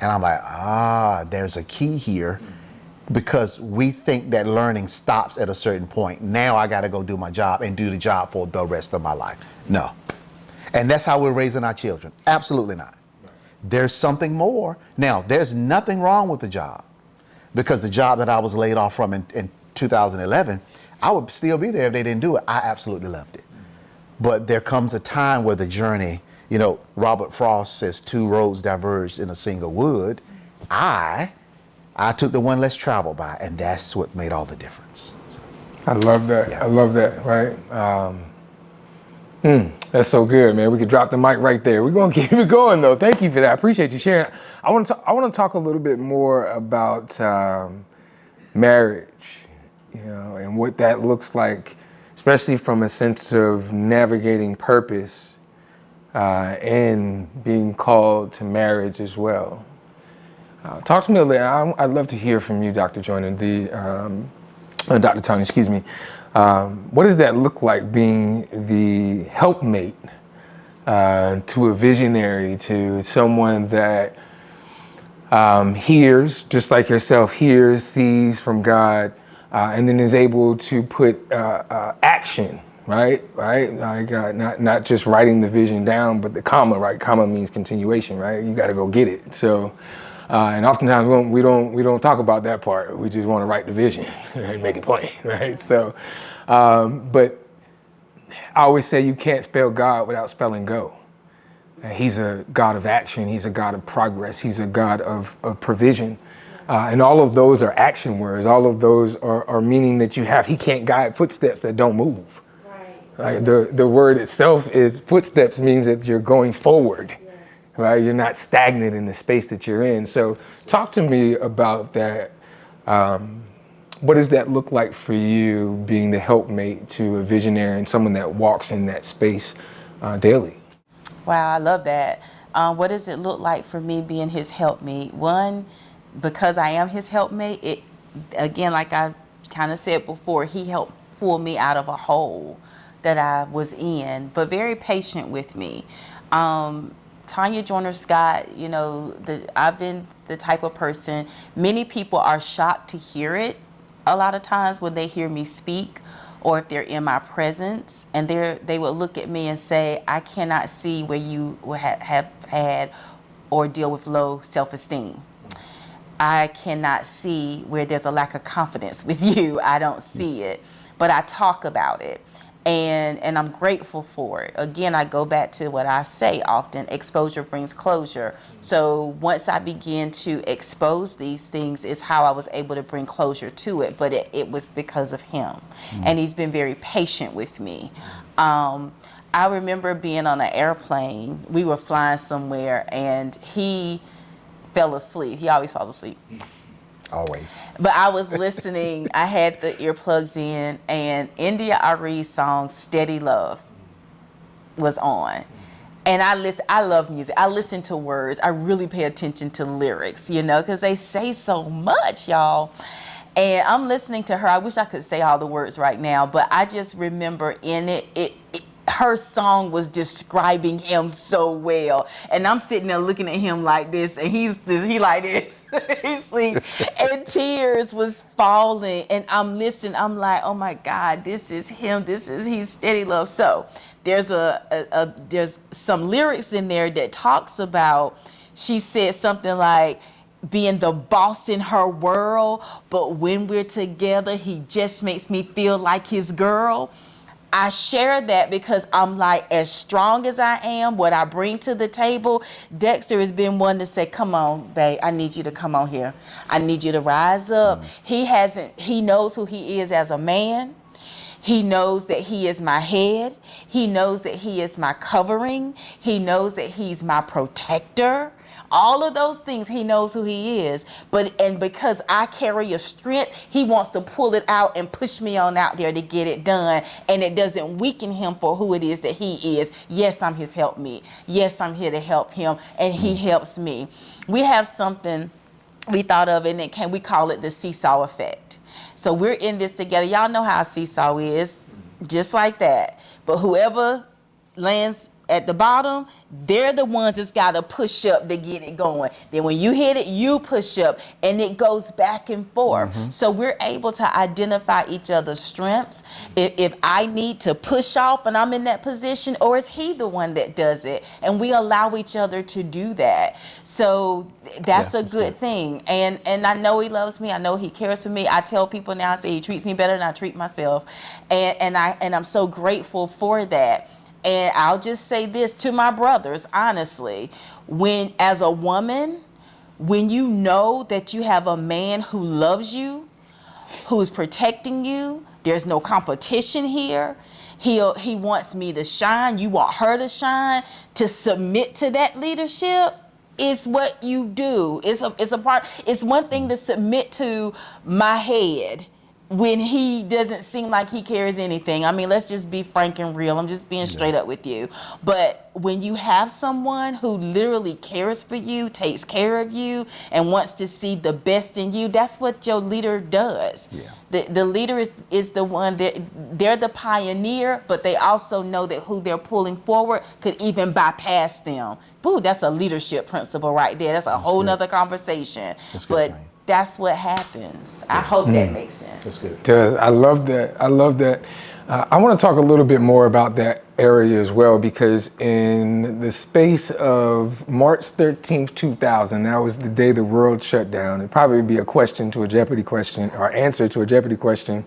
And I'm like, there's a key here, because we think that learning stops at a certain point. Now I got to go do my job and do the job for the rest of my life. No. And that's how we're raising our children. Absolutely not. Right. There's something more. Now, there's nothing wrong with the job, because the job that I was laid off from in 2011, I would still be there if they didn't do it. I absolutely loved it. But there comes a time where the journey, you know, Robert Frost says 2 roads diverged in a single wood. I took the one less traveled by, and that's what made all the difference. So, I love that. Yeah. I love that, right? That's so good, man. We could drop the mic right there. We're going to keep it going, though. Thank you for that. I appreciate you sharing. I want to talk a little bit more about marriage, you know, and what that looks like especially from a sense of navigating purpose and being called to marriage as well. Talk to me a little. I'd love to hear from you, Dr. Joyner, Dr. Tonya, excuse me. What does that look like, being the helpmate to a visionary, to someone that hears, just like yourself, hears, sees from God, and then is able to put action, right? Like not just writing the vision down, but the comma, right? Comma means continuation, right? You got to go get it. So, and oftentimes we don't talk about that part. We just want to write the vision and make it plain, right? So, but I always say you can't spell God without spelling go. He's a God of action. He's a God of progress. He's a God of provision. And all of those are action words. All of those are meaning that you have. He can't guide footsteps that don't move. Right. The word itself is footsteps, means that you're going forward. Yes. Right? You're not stagnant in the space that you're in. So talk to me about that. What does that look like for you, being the helpmate to a visionary and someone that walks in that space daily? Wow, I love that. What does it look like for me being his helpmate? One, because I am his helpmate, again, like I kind of said before, he helped pull me out of a hole that I was in, but very patient with me. Tonya Joyner-Scott, I've been the type of person, many people are shocked to hear it a lot of times when they hear me speak, or if they're in my presence, and they will look at me and say, I cannot see where you have had or deal with low self-esteem. I cannot see where there's a lack of confidence with you. I don't see it, but I talk about it. And I'm grateful for it. Again, I go back to what I say often, exposure brings closure. So once I begin to expose these things is how I was able to bring closure to it, but it was because of him. And he's been very patient with me. I remember being on an airplane, we were flying somewhere, and he fell asleep. He always falls asleep. Always. But I was listening, I had the earplugs in, and India Arie's song Steady Love was on. And I love music. I listen to words. I really pay attention to lyrics, because they say so much, y'all. And I'm listening to her. I wish I could say all the words right now, but I just remember in it her song was describing him so well, and I'm sitting there looking at him like this, and he like this, he's asleep, and tears was falling, and I'm listening. I'm like, oh my God, this is him. He's Steady Love. So there's there's some lyrics in there that talks about. She said something like, being the boss in her world, but when we're together, he just makes me feel like his girl. I share that because I'm like, as strong as I am, what I bring to the table, Dexter has been one to say, come on, babe, I need you to come on here. I need you to rise up. He knows who he is as a man. He knows that he is my head. He knows that he is my covering. He knows that he's my protector. All of those things, he knows who he is. And because I carry a strength, he wants to pull it out and push me on out there to get it done. And it doesn't weaken him for who it is that he is. Yes, I'm his helpmeet. Yes, I'm here to help him, and he helps me. We have something we thought of, and we call it the seesaw effect. So we're in this together. Y'all know how a seesaw is, just like that. But whoever lands at the bottom, they're the ones that's got to push up to get it going. Then when you hit it, you push up, and it goes back and forth. Mm-hmm. So we're able to identify each other's strengths. If I need to push off and I'm in that position, or is he the one that does it? And we allow each other to do that. So that's a good thing. And I know he loves me. I know he cares for me. I tell people now, I say he treats me better than I treat myself. And I'm so grateful for that. And I'll just say this to my brothers, honestly, as a woman, when you know that you have a man who loves you, who's protecting you, there's no competition here. He wants me to shine. You want her to shine. To submit to that leadership is what you do. It's a part. It's one thing to submit to my head when he doesn't seem like he cares anything. I mean, let's just be frank and real. I'm just being straight up with you. But when you have someone who literally cares for you, takes care of you, and wants to see the best in you, that's what your leader does. Yeah. The leader is the one that they're the pioneer, but they also know that who they're pulling forward could even bypass them. Boo, that's a leadership principle right there. That's a whole nother conversation. But that's what happens. I hope that makes sense. That's good. It does. I love that. I love that. I want to talk a little bit more about that area as well, because in the space of March 13th, 2000, that was the day the world shut down. It'd probably be a question to a Jeopardy question, or answer to a Jeopardy question.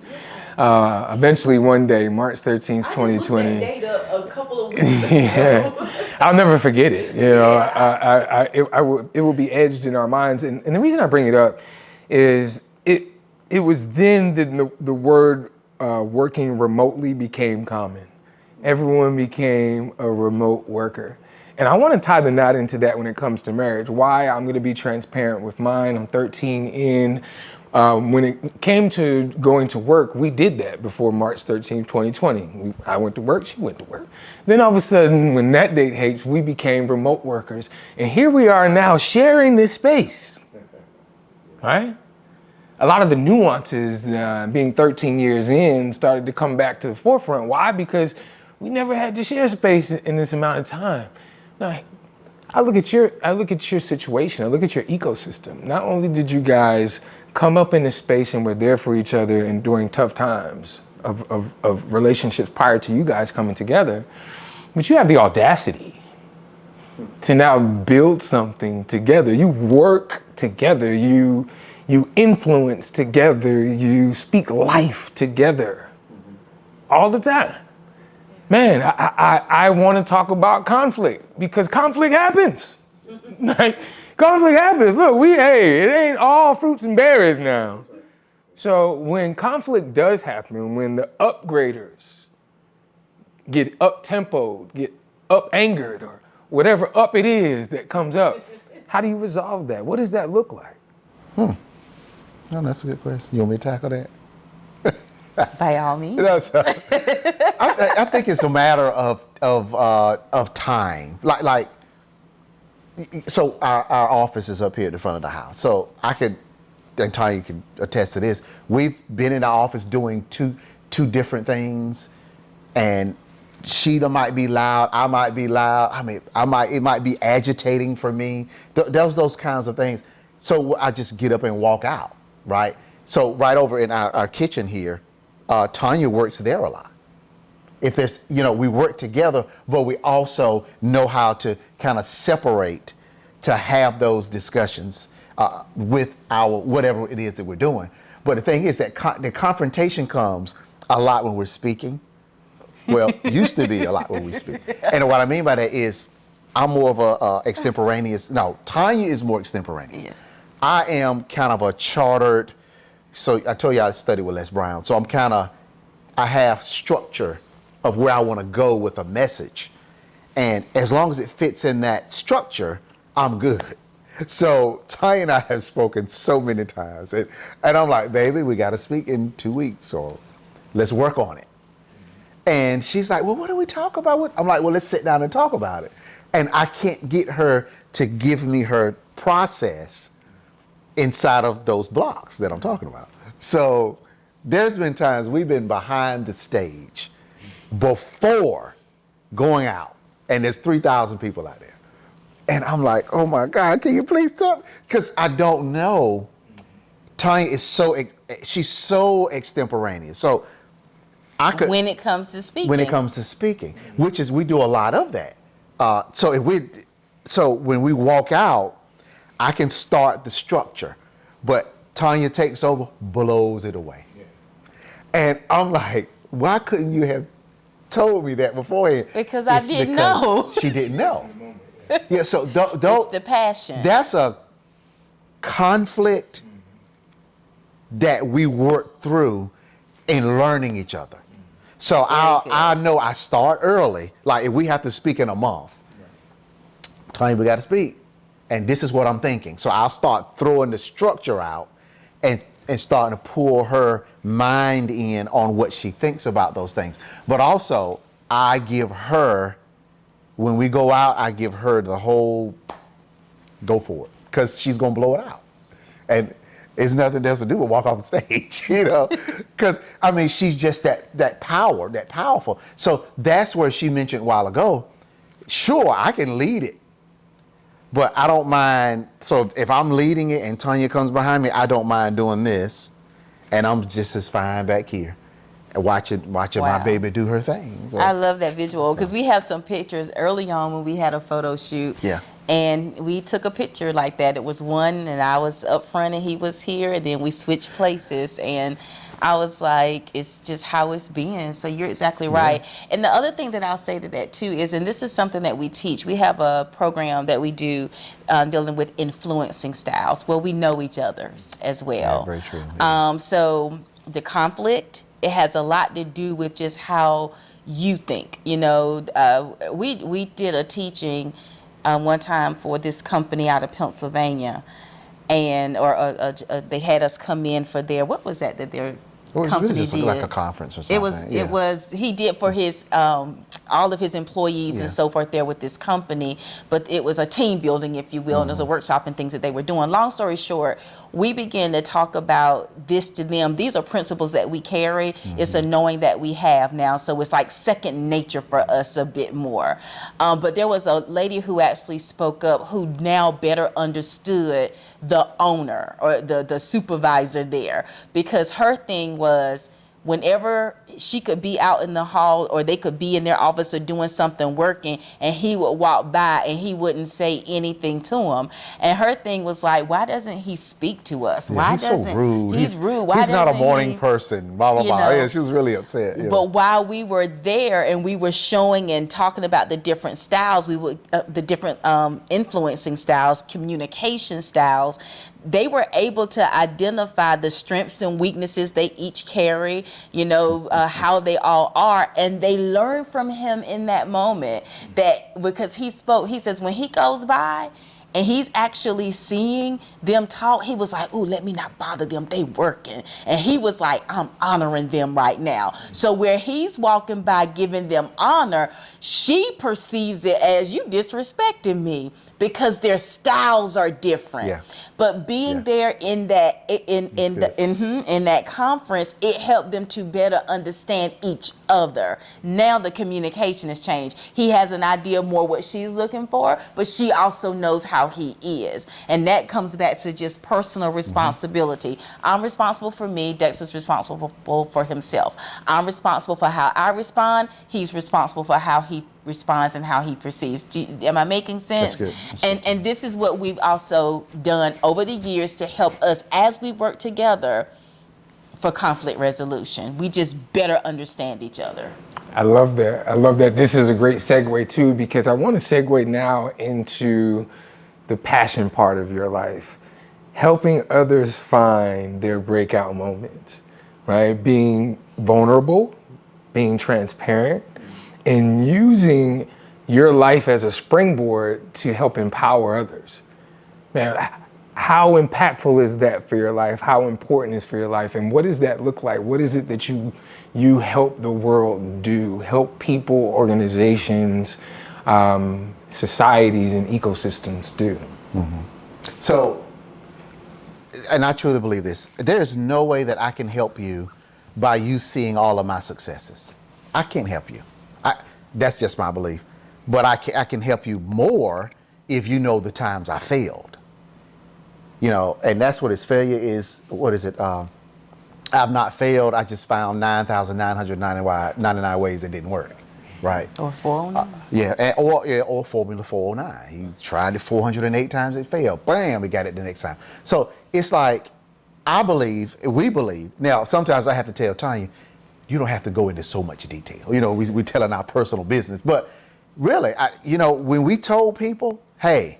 Eventually one day, March 13th, 2020. I just looked that date up a couple of weeks ago. Yeah. I'll never forget it. You know, it will be edged in our minds. And the reason I bring it up is it was then that the word working remotely became common. Everyone became a remote worker. And I want to tie the knot into that when it comes to marriage. Why? I'm going to be transparent with mine. I'm 13 in. When it came to going to work, we did that before March 13, 2020. I went to work, she went to work. Then all of a sudden, when that date hits, we became remote workers. And here we are now sharing this space, right? A lot of the nuances, being 13 years in, started to come back to the forefront. Why? Because we never had to share space in this amount of time. Now, I look at your situation, I look at your ecosystem. Not only did you guys come up in this space and were there for each other and during tough times of relationships prior to you guys coming together, but you have the audacity to now build something together. You work together, you influence together, you speak life together all the time. Man, I want to talk about conflict, because conflict happens. Like, conflict happens. Look, it ain't all fruits and berries now. So when conflict does happen, when the upgraders get up-tempoed, get up-angered, or whatever up it is that comes up, how do you resolve that? What does that look like? Oh, that's a good question. You want me to tackle that? By all means. I think it's a matter of time. Like, so our office is up here at the front of the house. So I could, and Tonya can attest to this. We've been in the office doing two different things, and Sheeta might be loud, I might be loud. I mean, it might be agitating for me. Those kinds of things. So I just get up and walk out, right? So right over in our kitchen here, Tonya works there a lot. If there's, we work together, but we also know how to kind of separate to have those discussions with our whatever it is that we're doing. But the thing is that the confrontation comes a lot when we're speaking. Well, used to be a lot when we speak. And what I mean by that is I'm more of a extemporaneous. No, Tonya is more extemporaneous. Yes. I am kind of a chartered. So I told you I studied with Les Brown. So I have structure of where I want to go with a message. And as long as it fits in that structure, I'm good. So Tonya and I have spoken so many times. And I'm like, baby, we got to speak in 2 weeks, so let's work on it. And she's like, well, what do we talk about? I'm like, well, let's sit down and talk about it. And I can't get her to give me her process inside of those blocks that I'm talking about. So there's been times we've been behind the stage before going out, and there's 3,000 people out there. And I'm like, oh my God, can you please talk? Because I don't know. Tonya is she's so extemporaneous. So when it comes to speaking. Which is, we do a lot of that. So when we walk out, I can start the structure, but Tonya takes over, blows it away. Yeah. And I'm like, why couldn't you have told me that beforehand? Because I didn't know. She didn't know. Yeah, so it's the passion. That's a conflict that we work through in learning each other. So I know I start early. Like if we have to speak in a month, Tonya, we got to speak. And this is what I'm thinking. So I'll start throwing the structure out, and and starting to pull her mind in on what she thinks about those things. But also, I give her, when we go out, I give her the whole go for it, because she's going to blow it out. And it's nothing else to do but walk off the stage, because, I mean, she's just that powerful. So that's where she mentioned a while ago, sure, I can lead it, but I don't mind. So if I'm leading it and Tonya comes behind me, I don't mind doing this, and I'm just as fine back here and watching my baby do her thing. So, I love that visual, because we have some pictures early on when we had a photo shoot. Yeah. And we took a picture like that. It was one, and I was up front and he was here, and then we switched places. And I was like, it's just how it's been. So you're exactly right. Yeah. And the other thing that I'll say to that too is, and this is something that we teach, we have a program that we do dealing with influencing styles. Well, we know each other's as well. Yeah, very true. Yeah. So the conflict, it has a lot to do with just how you think. We did a teaching one time for this company out of Pennsylvania, and they had us come in for their, what was that their company really just did? Like a conference or something. It was he did for his all of his employees and so forth there with this company, but it was a team building, if you will, and it was a workshop and things that they were doing. Long story short, we began to talk about this to them. These are principles that we carry. It's a knowing that we have now, so it's like second nature for us a bit more. But there was a lady who actually spoke up, who now better understood the owner or the supervisor there, because her thing was, whenever she could be out in the hall or they could be in their office or doing something working, and he would walk by and he wouldn't say anything to him. And her thing was like, why doesn't he speak to us? Yeah, why he's doesn't so rude. He's rude. Why he's not a doesn't morning he, person, blah, blah, blah. Yeah, she was really upset. But while we were there and we were showing and talking about the different styles, we would the different influencing styles, communication styles, they were able to identify the strengths and weaknesses they each carry, how they all are. And they learned from him in that moment that, because he says when he goes by and he's actually seeing them talk, he was like, ooh, let me not bother them, they working. And he was like, I'm honoring them right now. So where he's walking by giving them honor, she perceives it as, you disrespecting me, because their styles are different. Yeah. But being there in that in that conference, it helped them to better understand each other. Now the communication has changed. He has an idea more what she's looking for, but she also knows how he is. And that comes back to just personal responsibility. I'm responsible for me, Dexter's responsible for himself. I'm responsible for how I respond, he's responsible for how he responds and how he perceives. Am I making sense? That's good. And this is what we've also done over the years to help us as we work together for conflict resolution. We just better understand each other. I love that. This is a great segue too, because I want to segue now into the passion part of your life, helping others find their breakout moments, right? Being vulnerable, being transparent, and using your life as a springboard to help empower others. Man, how impactful is that for your life? How important is for your life? And what does that look like? What is it that you help the world do? Help people, organizations, societies, and ecosystems do? So, and I truly believe this, there is no way that I can help you by you seeing all of my successes. I can't help you. That's just my belief. But I can help you more if you know the times I failed. And that's what his failure is. What is it? I've not failed. I just found 9,999 ways it didn't work. Right. Or 409. Or Formula 409. He tried it 408 times, it failed. Bam, he got it the next time. So it's like, we believe. Now, sometimes I have to tell Tonya, you don't have to go into so much detail. We're telling our personal business. But really, when we told people, hey,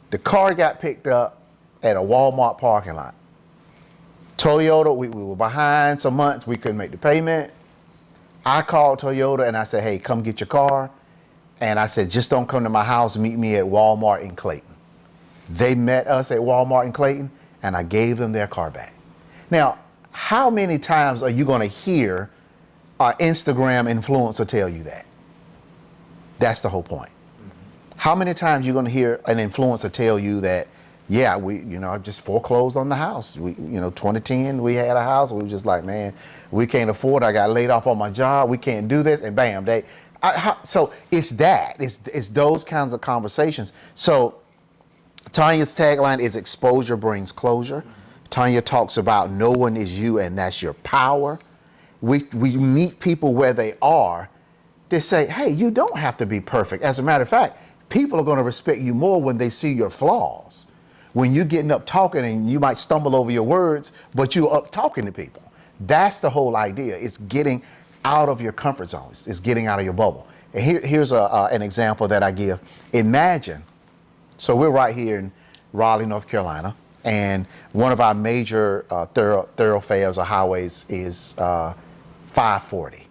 the car got picked up at a Walmart parking lot. Toyota, we were behind some months. We couldn't make the payment. I called Toyota and I said, hey, come get your car. And I said, just don't come to my house. Meet me at Walmart in Clayton. They met us at Walmart in Clayton. and I gave them their car back. Now, how many times are you going to hear an Instagram influencer tell you that? That's the whole point. How many times are you going to hear an influencer tell you that, yeah, I just foreclosed on the house. 2010, we had a house. We were just like, man, we can't afford it. I got laid off on my job. We can't do this. And bam, so it's that. It's those kinds of conversations. So Tonya's tagline is exposure brings closure. Tonya talks about no one is you and that's your power. We meet people where they are. They say, hey, you don't have to be perfect. As a matter of fact, people are going to respect you more when they see your flaws. When you're getting up talking and you might stumble over your words, but you're up talking to people. That's the whole idea. It's getting out of your comfort zones. It's getting out of your bubble. And here's an example that I give. Imagine, so we're right here in Raleigh, North Carolina, and one of our major thoroughfares or highways is 540.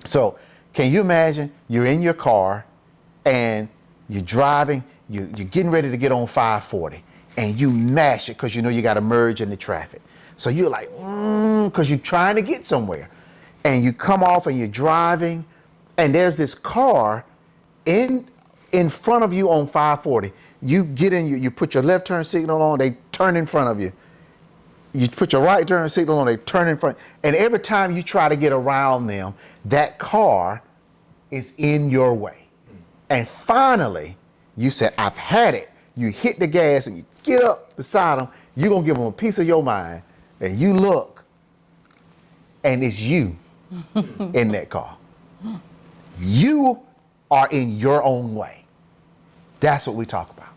So can you imagine you're in your car and you're driving, you're getting ready to get on 540 and you mash it because you know you got to merge in the traffic. So you're like, because you're trying to get somewhere. And you come off and you're driving and there's this car in front of you on 540. You get in, you put your left turn signal on, they turn in front of you. You put your right turn signal on, they turn in front. And every time you try to get around them, that car is in your way. And finally, you said, I've had it. You hit the gas and you get up beside them. You're going to give them a piece of your mind. And you look, and it's you in that car. You are in your own way. That's what we talk about.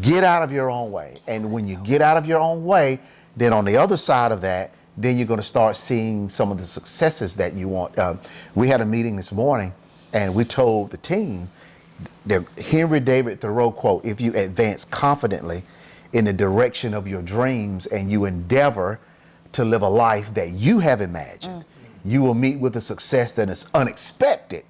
Get out of your own way. And when you get out of your own way, then on the other side of that, then you're going to start seeing some of the successes that you want. We had a meeting this morning, and we told the team, the Henry David Thoreau quote, if you advance confidently in the direction of your dreams and you endeavor to live a life that you have imagined, you will meet with a success that is unexpected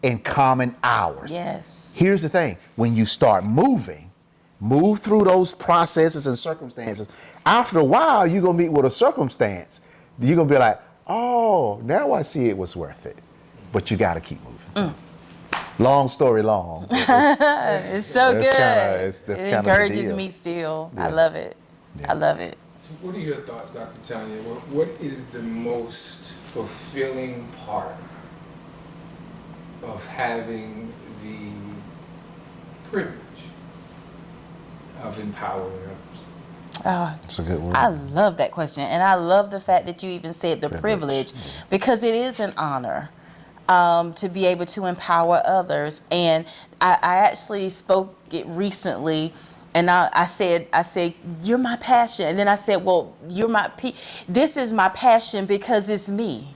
in common hours. Yes. Here's the thing. When you start move through those processes and circumstances, after a while, you're going to meet with a circumstance. You're going to be like, oh, now I see it was worth it. But you got to keep moving. So, long story long. It's so good. That's it kinda encourages the deal. me still. Yeah. I love it. Yeah. I love it. So what are your thoughts, Dr. Tonya? What is the most fulfilling part of having the privilege of empowering others? Oh, That's a good word. I love that question. And I love the fact that you even said the privilege because it is an honor to be able to empower others. And I actually spoke it recently. And I said, you're my passion. And then I said, well, this is my passion because it's me.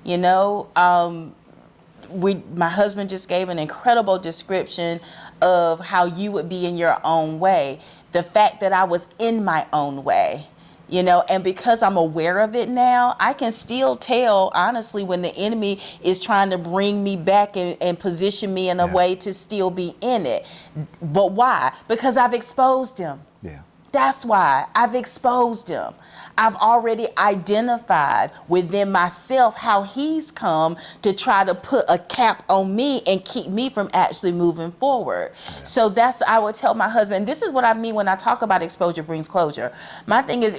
You know, my husband just gave an incredible description of how you would be in your own way. The fact that I was in my own way, you know, and because I'm aware of it now, I can still tell, honestly, when the enemy is trying to bring me back and position me in a way to still be in it. But why? Because I've exposed him. Yeah. That's why I've exposed him. I've already identified within myself how he's come to try to put a cap on me and keep me from actually moving forward. Yeah. So I would tell my husband, this is what I mean when I talk about exposure brings closure. My thing is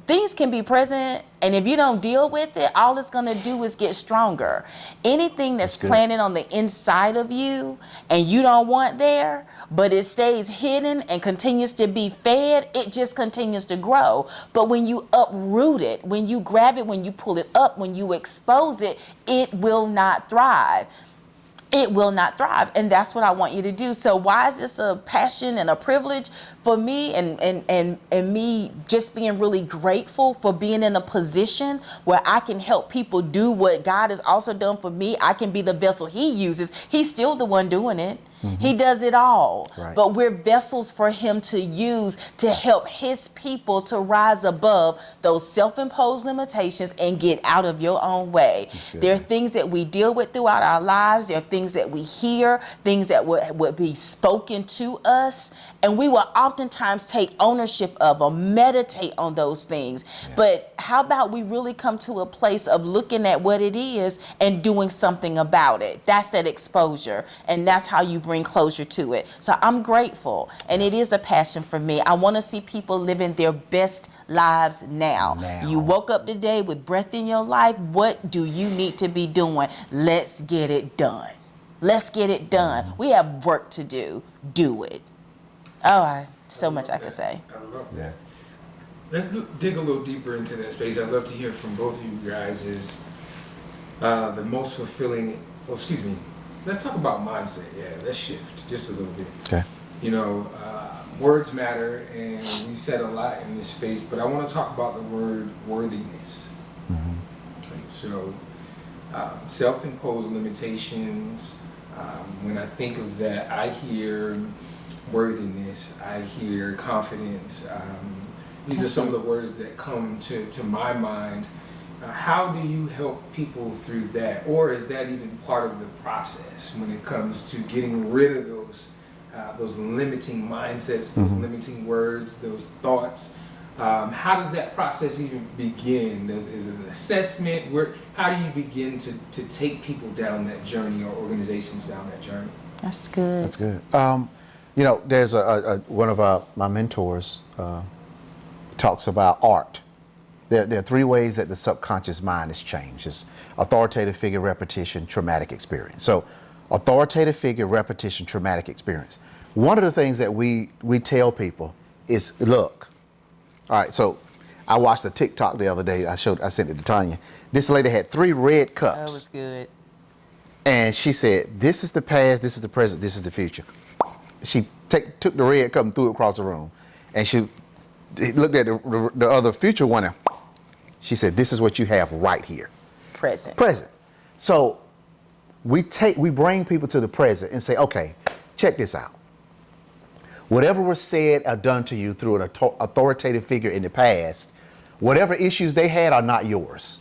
things can be present, and if you don't deal with it, all it's going to do is get stronger. Anything that's planted on the inside of you and you don't want there, but it stays hidden and continues to be fed, it just continues to grow. But when you uproot it, when you grab it, when you pull it up, when you expose it, it will not thrive. It will not thrive. And that's what I want you to do. So why is this a passion and a privilege for me and me just being really grateful for being in a position where I can help people do what God has also done for me. I can be the vessel he uses. He's still the one doing it. He does it all. Right. But we're vessels for him to use to help his people to rise above those self-imposed limitations and get out of your own way. There are things that we deal with throughout our lives. There are things that we hear, things that would be spoken to us, and we will oftentimes take ownership of or meditate on those things. But how about we really come to a place of looking at what it is and doing something about it? That's that exposure, and that's how you bring closure to it. So I'm grateful, and it is a passion for me. I want to see people living their best lives now. You woke up today with breath in your life. What do you need to be doing? Let's get it done. Let's get it done. We have work to do. Do it. Oh, so much I could say. I love that. Let's dig a little deeper into that space. I'd love to hear from both of you guys the most fulfilling, let's talk about mindset. Yeah, let's shift just a little bit. Okay. You know, words matter, and we've said a lot in this space, but I want to talk about the word worthiness. Okay, so, self-imposed limitations, when I think of that, I hear worthiness, I hear confidence. These are some of the words that come to my mind. How do you help people through that? Or is that even part of the process when it comes to getting rid of those limiting mindsets, those limiting words, those thoughts? How does that process even begin? Is it an assessment? How do you begin to take people down that journey or organizations down that journey? That's good. That's good. You know, there's one of my mentors talks about art. There are three ways that the subconscious mind is changed. It's authoritative figure, repetition, traumatic experience. So authoritative figure, repetition, traumatic experience. One of the things that we tell people is, look, all right, so I watched a TikTok the other day. I sent it to Tonya. This lady had 3 red cups. That was good. And she said, this is the past, this is the present, this is the future. She took the red cup and threw it across the room. And she looked at the other future one and she said, this is what you have right here. Present. So we bring people to the present and say, okay, check this out. Whatever was said or done to you through an authoritative figure in the past, whatever issues they had are not yours.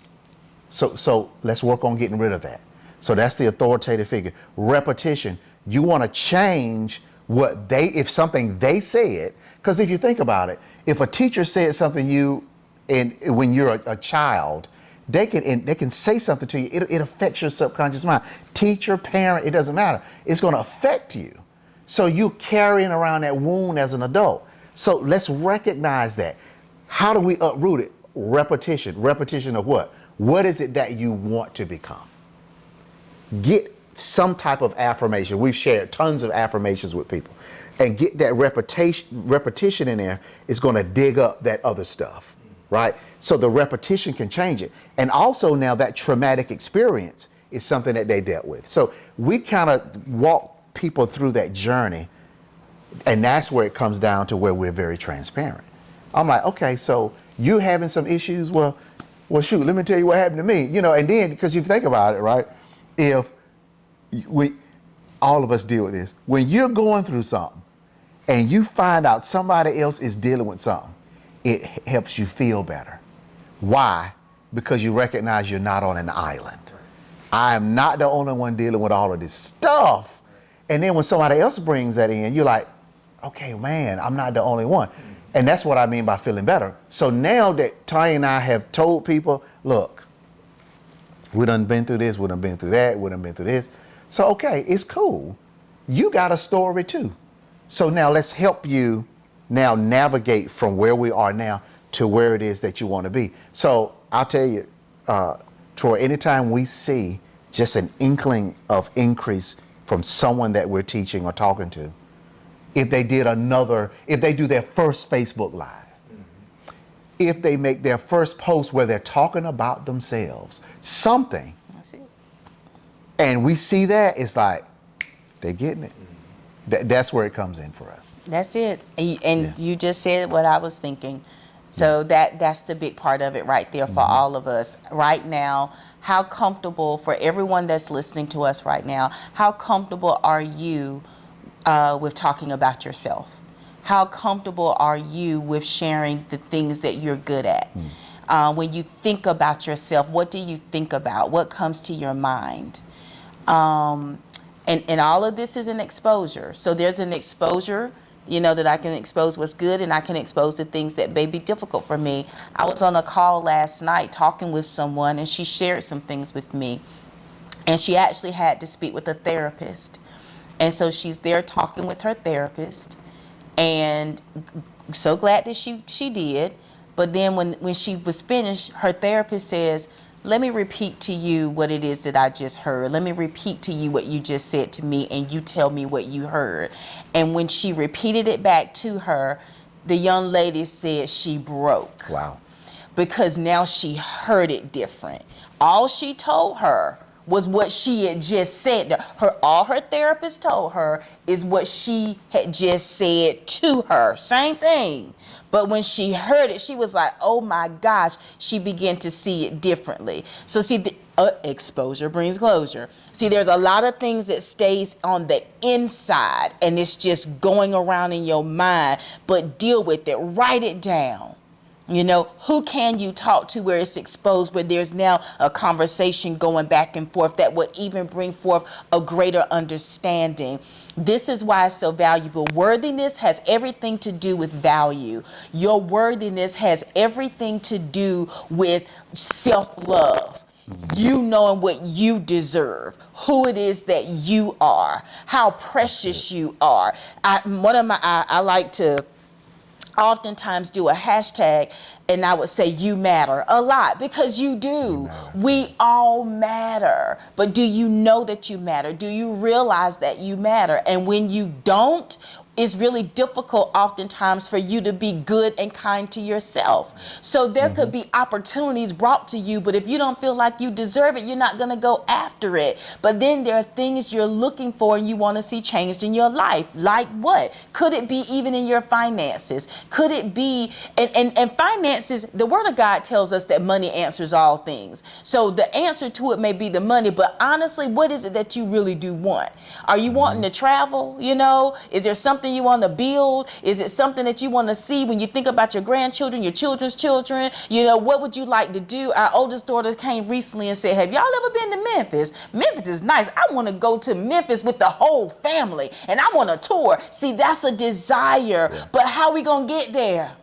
So let's work on getting rid of that. So that's the authoritative figure. Repetition, you want to change if something they said, because if you think about it, if a teacher said something when you're a child, they can say something to you. It affects your subconscious mind. Teacher, parent, it doesn't matter. It's going to affect you. So you're carrying around that wound as an adult. So let's recognize that. How do we uproot it? Repetition. Repetition of what? What is it that you want to become? Get some type of affirmation. We've shared tons of affirmations with people. And get that repetition in there is going to dig up that other stuff, right? So the repetition can change it. And also now that traumatic experience is something that they dealt with. So we kind of walk people through that journey, and that's where it comes down to where we're very transparent. I'm like, okay, so you having some issues? Well, shoot, let me tell you what happened to me. You know, and then, because you think about it, right? If all of us deal with this, when you're going through something and you find out somebody else is dealing with something, it helps you feel better. Why? Because you recognize you're not on an island. I am not the only one dealing with all of this stuff. And then when somebody else brings that in, you're like, okay, man, I'm not the only one. And that's what I mean by feeling better. So now that Tonya and I have told people, look, we done been through this, we done been through that, we done been through this. So, okay, it's cool. You got a story too. So now let's help you now navigate from where we are now to where it is that you want to be. So I'll tell you, Troy, anytime we see just an inkling of increase from someone that we're teaching or talking to, if they do their first Facebook Live, if they make their first post where they're talking about themselves, something, That's it. And we see that, it's like, they're getting it. That's where it comes in for us. That's it. And you just said what I was thinking. So that's the big part of it right there for all of us. Right now, how comfortable, for everyone that's listening to us right now, how comfortable are you with talking about yourself? How comfortable are you with sharing the things that you're good at? When you think about yourself, what do you think about? What comes to your mind? And all of this is an exposure. So there's an exposure, that I can expose what's good, and I can expose the things that may be difficult for me. I was on a call last night talking with someone, and she shared some things with me. And she actually had to speak with a therapist. And so she's there talking with her therapist, and so glad that she did. But then when she was finished, her therapist says, let me repeat to you what it is that I just heard. Let me repeat to you what you just said to me, and you tell me what you heard. And when she repeated it back to her, the young lady said she broke. Wow. Because now she heard it different. All she told her was what she had just said. All her therapist told her is what she had just said to her. Same thing. But when she heard it, she was like, oh my gosh, she began to see it differently. So see, exposure brings closure. See, there's a lot of things that stays on the inside, and it's just going around in your mind, but deal with it, write it down. Who can you talk to where it's exposed, where there's now a conversation going back and forth that will even bring forth a greater understanding. This is why it's so valuable. Worthiness has everything to do with value. Your worthiness has everything to do with self-love. You knowing what you deserve, who it is that you are, how precious you are. I like to oftentimes do a hashtag, and I would say you matter a lot, because you do. We all matter. But do you know that you matter? Do you realize that you matter? And when you don't, it's really difficult oftentimes for you to be good and kind to yourself. So there could be opportunities brought to you, but if you don't feel like you deserve it, you're not going to go after it. But then there are things you're looking for and you want to see changed in your life. Like what? Could it be even in your finances? Could it be, and finances, the Word of God tells us that money answers all things. So the answer to it may be the money, but honestly, what is it that you really do want? Are you wanting to travel? Is there something you want to build? Is it something that you want to see when you think about your grandchildren, your children's children? What would you like to do? Our oldest daughter came recently and said, have y'all ever been to Memphis? Memphis is nice. I want to go to Memphis with the whole family, and I want a tour. See, that's a desire, but how are we going to get there?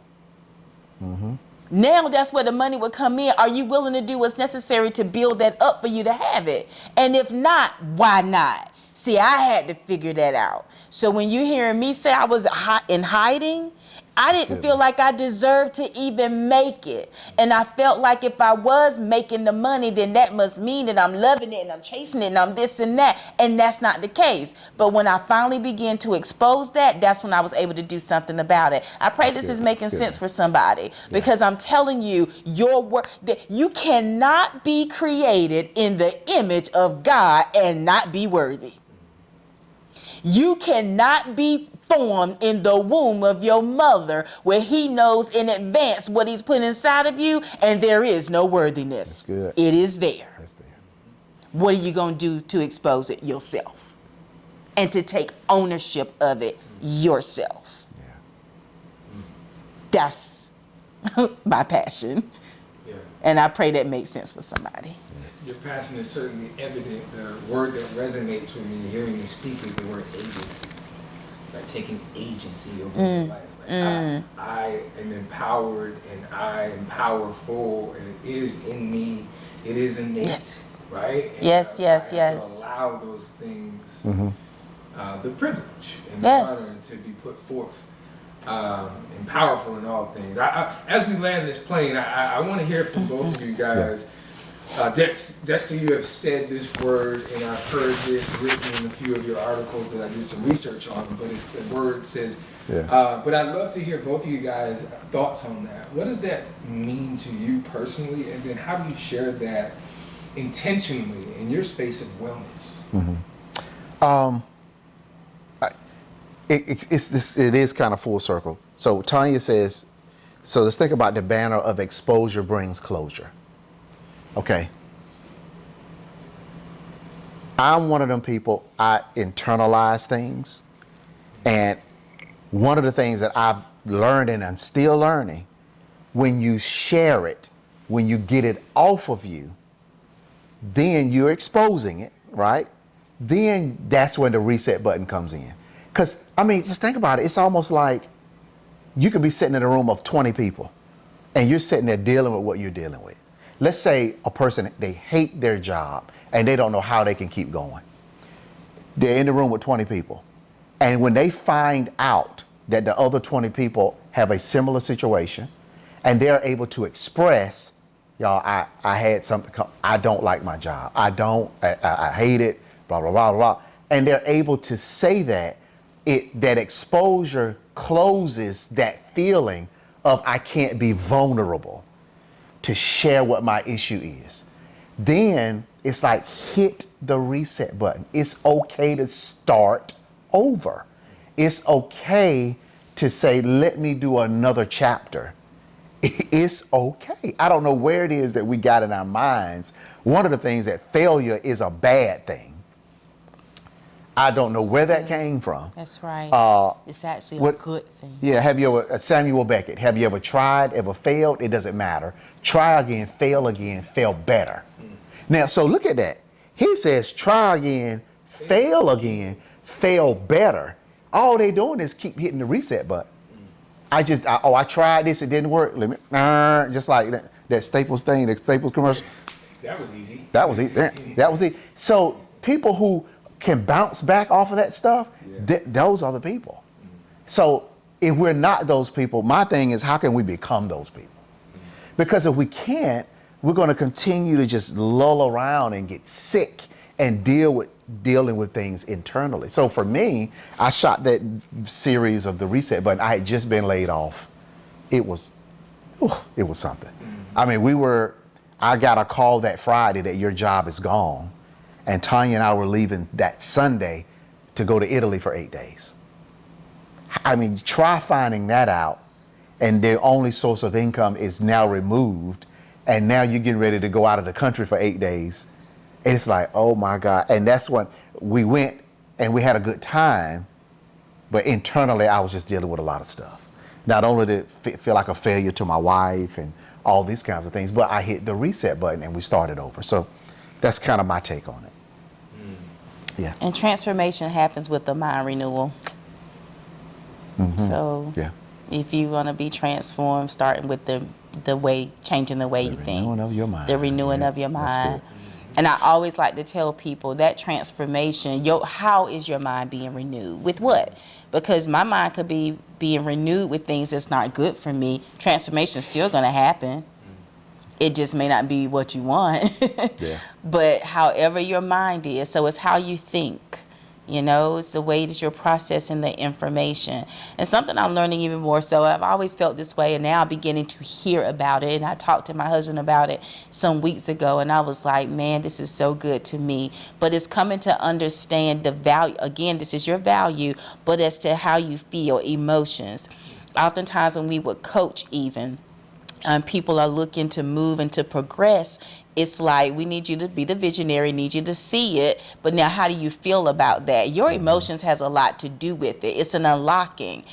Now that's where the money would come in. Are you willing to do what's necessary to build that up for you to have it? And if not, why not? See, I had to figure that out. So when you hearing me say I was in hiding, I didn't feel like I deserved to even make it. And I felt like if I was making the money, then that must mean that I'm loving it and I'm chasing it and I'm this and that. And that's not the case. But when I finally began to expose that, that's when I was able to do something about it. I pray this is making sense for somebody, because I'm telling you, your work, that you cannot be created in the image of God and not be worthy. You cannot be formed in the womb of your mother where He knows in advance what He's put inside of you, and there is no worthiness. Good. It is there. That's there. What are you going to do to expose it? Yourself. And to take ownership of it yourself. That's my passion. And I pray that makes sense for somebody. Your passion is certainly evident. The word that resonates with me hearing you speak is the word agency. Like taking agency over your life. I am empowered and I am powerful, and it is in me. It is innate, right? And Yes. I have to allow those things, the privilege and the honor to be put forth. And powerful in all things. As we land this plane, I want to hear from both of you guys. Dexter, you have said this word, and I've heard this written in a few of your articles that I did some research on, but it's the word says, but I'd love to hear both of you guys' thoughts on that. What does that mean to you personally, and then how do you share that intentionally in your space of wellness? It is kind of full circle. So Tonya says, so let's think about the banner of exposure brings closure. Okay. I'm one of them people, I internalize things And one of the things that I've learned and I'm still learning, when you share it, when you get it off of you, then you're exposing it, right? Then that's when the reset button comes in. Because, I mean, just think about it. It's almost like you could be sitting in a room of 20 people and you're sitting there dealing with what you're dealing with. Let's say a person, they hate their job and they don't know how they can keep going. They're in the room with 20 people. And when they find out that the other 20 people have a similar situation and they're able to express, y'all, I had something come, I don't like my job. I hate it, blah, blah, blah, blah. And they're able to say that, that exposure closes that feeling of I can't be vulnerable to share what my issue is. Then it's like hit the reset button. It's okay to start over. It's okay to say, let me do another chapter. It's okay. I don't know where it is that we got in our minds. One of the things that failure is a bad thing. I don't know where that came from. That's right. It's actually a good thing. Yeah, have you ever, Samuel Beckett, have you ever tried, ever failed? It doesn't matter. Try again, fail better. Now, so look at that. He says, try again, fail better. All they doing is keep hitting the reset button. I tried this, it didn't work. Let me, just like that Staples thing, the Staples commercial. That was easy. That was easy. That was easy. So people who can bounce back off of that stuff, those are the people. So if we're not those people, my thing is, how can we become those people? Because if we can't, we're going to continue to just lull around and get sick and dealing with things internally. So for me, I shot that series of the reset button. I had just been laid off. It was something. I mean, I got a call that Friday that your job is gone. And Tonya and I were leaving that Sunday to go to Italy for 8 days. I mean, try finding that out, and their only source of income is now removed, and now you're getting ready to go out of the country for 8 days. And it's like, oh my God. And that's when we went and we had a good time, but internally I was just dealing with a lot of stuff. Not only did it feel like a failure to my wife and all these kinds of things, but I hit the reset button and we started over. So that's kind of my take on it. Yeah. And transformation happens with the mind renewal. So if you want to be transformed, starting with the way, changing the way you think. The renewing of your mind. The renewing of your mind. And I always like to tell people that transformation, how is your mind being renewed? With what? Because my mind could be being renewed with things that's not good for me. Transformation is still going to happen. It just may not be what you want. But however your mind is, so it's how you think. You know, it's the way that you're processing the information. And something I'm learning even more so, I've always felt this way, and now I'm beginning to hear about it. And I talked to my husband about it some weeks ago, and I was like, man, this is so good to me. But it's coming to understand the value. Again, this is your value, but as to how you feel, emotions. Oftentimes when we would coach even, people are looking to move and to progress. It's like, we need you to be the visionary, need you to see it, but now how do you feel about that? Your emotions has a lot to do with it. It's an unlocking,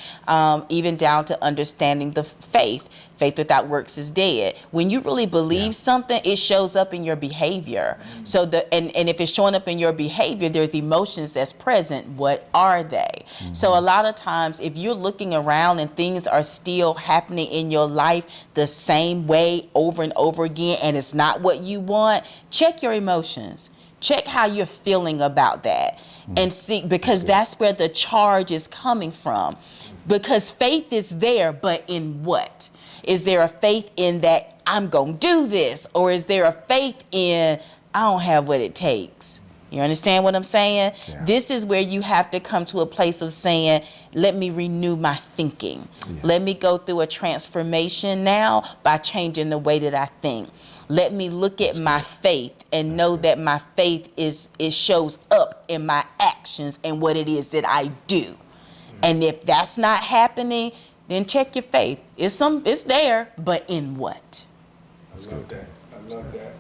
even down to understanding the faith. Faith without works is dead. When you really believe something, it shows up in your behavior. So and if it's showing up in your behavior, there's emotions that's present. What are they? So a lot of times, if you're looking around and things are still happening in your life the same way over and over again, and it's not what you want, check your emotions. Check how you're feeling about that. And see, because that's where the charge is coming from. Because faith is there, but in what? Is there a faith in that I'm going to do this? Or is there a faith in I don't have what it takes? You understand what I'm saying? Yeah. This is where you have to come to a place of saying, let me renew my thinking. Let me go through a transformation now by changing the way that I think. Let me look at my faith and know that my faith it shows up in my actions and what it is that I do. And if that's not happening, then check your faith. It's there, but in what? I love that. I love that.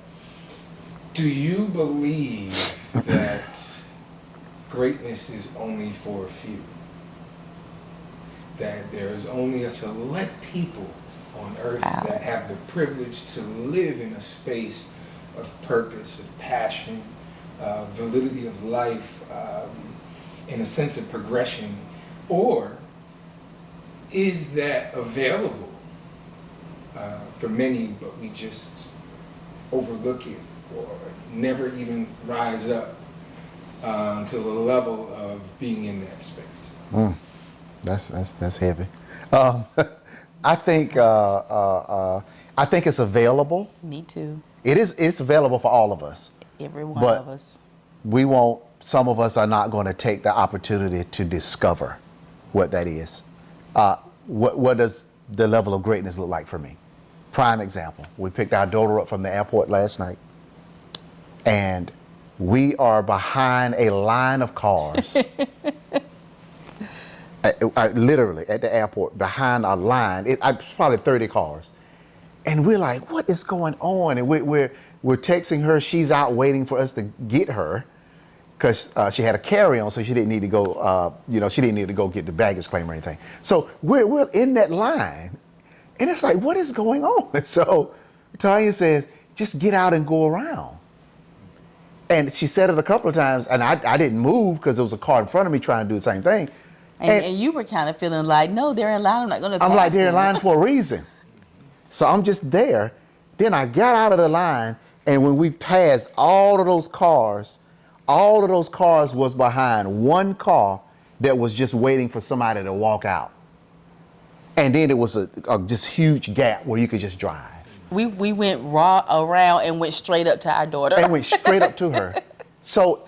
Do you believe that greatness is only for a few? that there's only a select people on earth Wow. that have the privilege to live in a space of purpose, of passion, validity of life, and a sense of progression? Or is that available for many, but we just overlook it or never even rise up to the level of being in that space? That's heavy. I think it's available. Me too. It's available for all of us. Every one But of us. some of us are not going to take the opportunity to discover what that is. What does the level of greatness look like for me? Prime example, we picked our daughter up from the airport last night, and we are behind a line of cars. Literally at the airport, behind a line, probably 30 cars. And we're like, what is going on? And we're texting her. She's out waiting for us to get her because she had a carry-on, so she didn't need to go, she didn't need to go get the baggage claim or anything. So we're in that line, and it's like, what is going on? And so Tonya says, just get out and go around. And she said it a couple of times, and I didn't move because there was a car in front of me trying to do the same thing. And you were kind of feeling like, no, they're in line. I'm not going to pass I'm like, they're in them. line for a reason. So I'm just there. Then I got out of the line, and when we passed all of those cars was behind one car that was just waiting for somebody to walk out. And then it was a just huge gap where you could just drive. We went around and went straight up to our daughter. And went straight up to her. So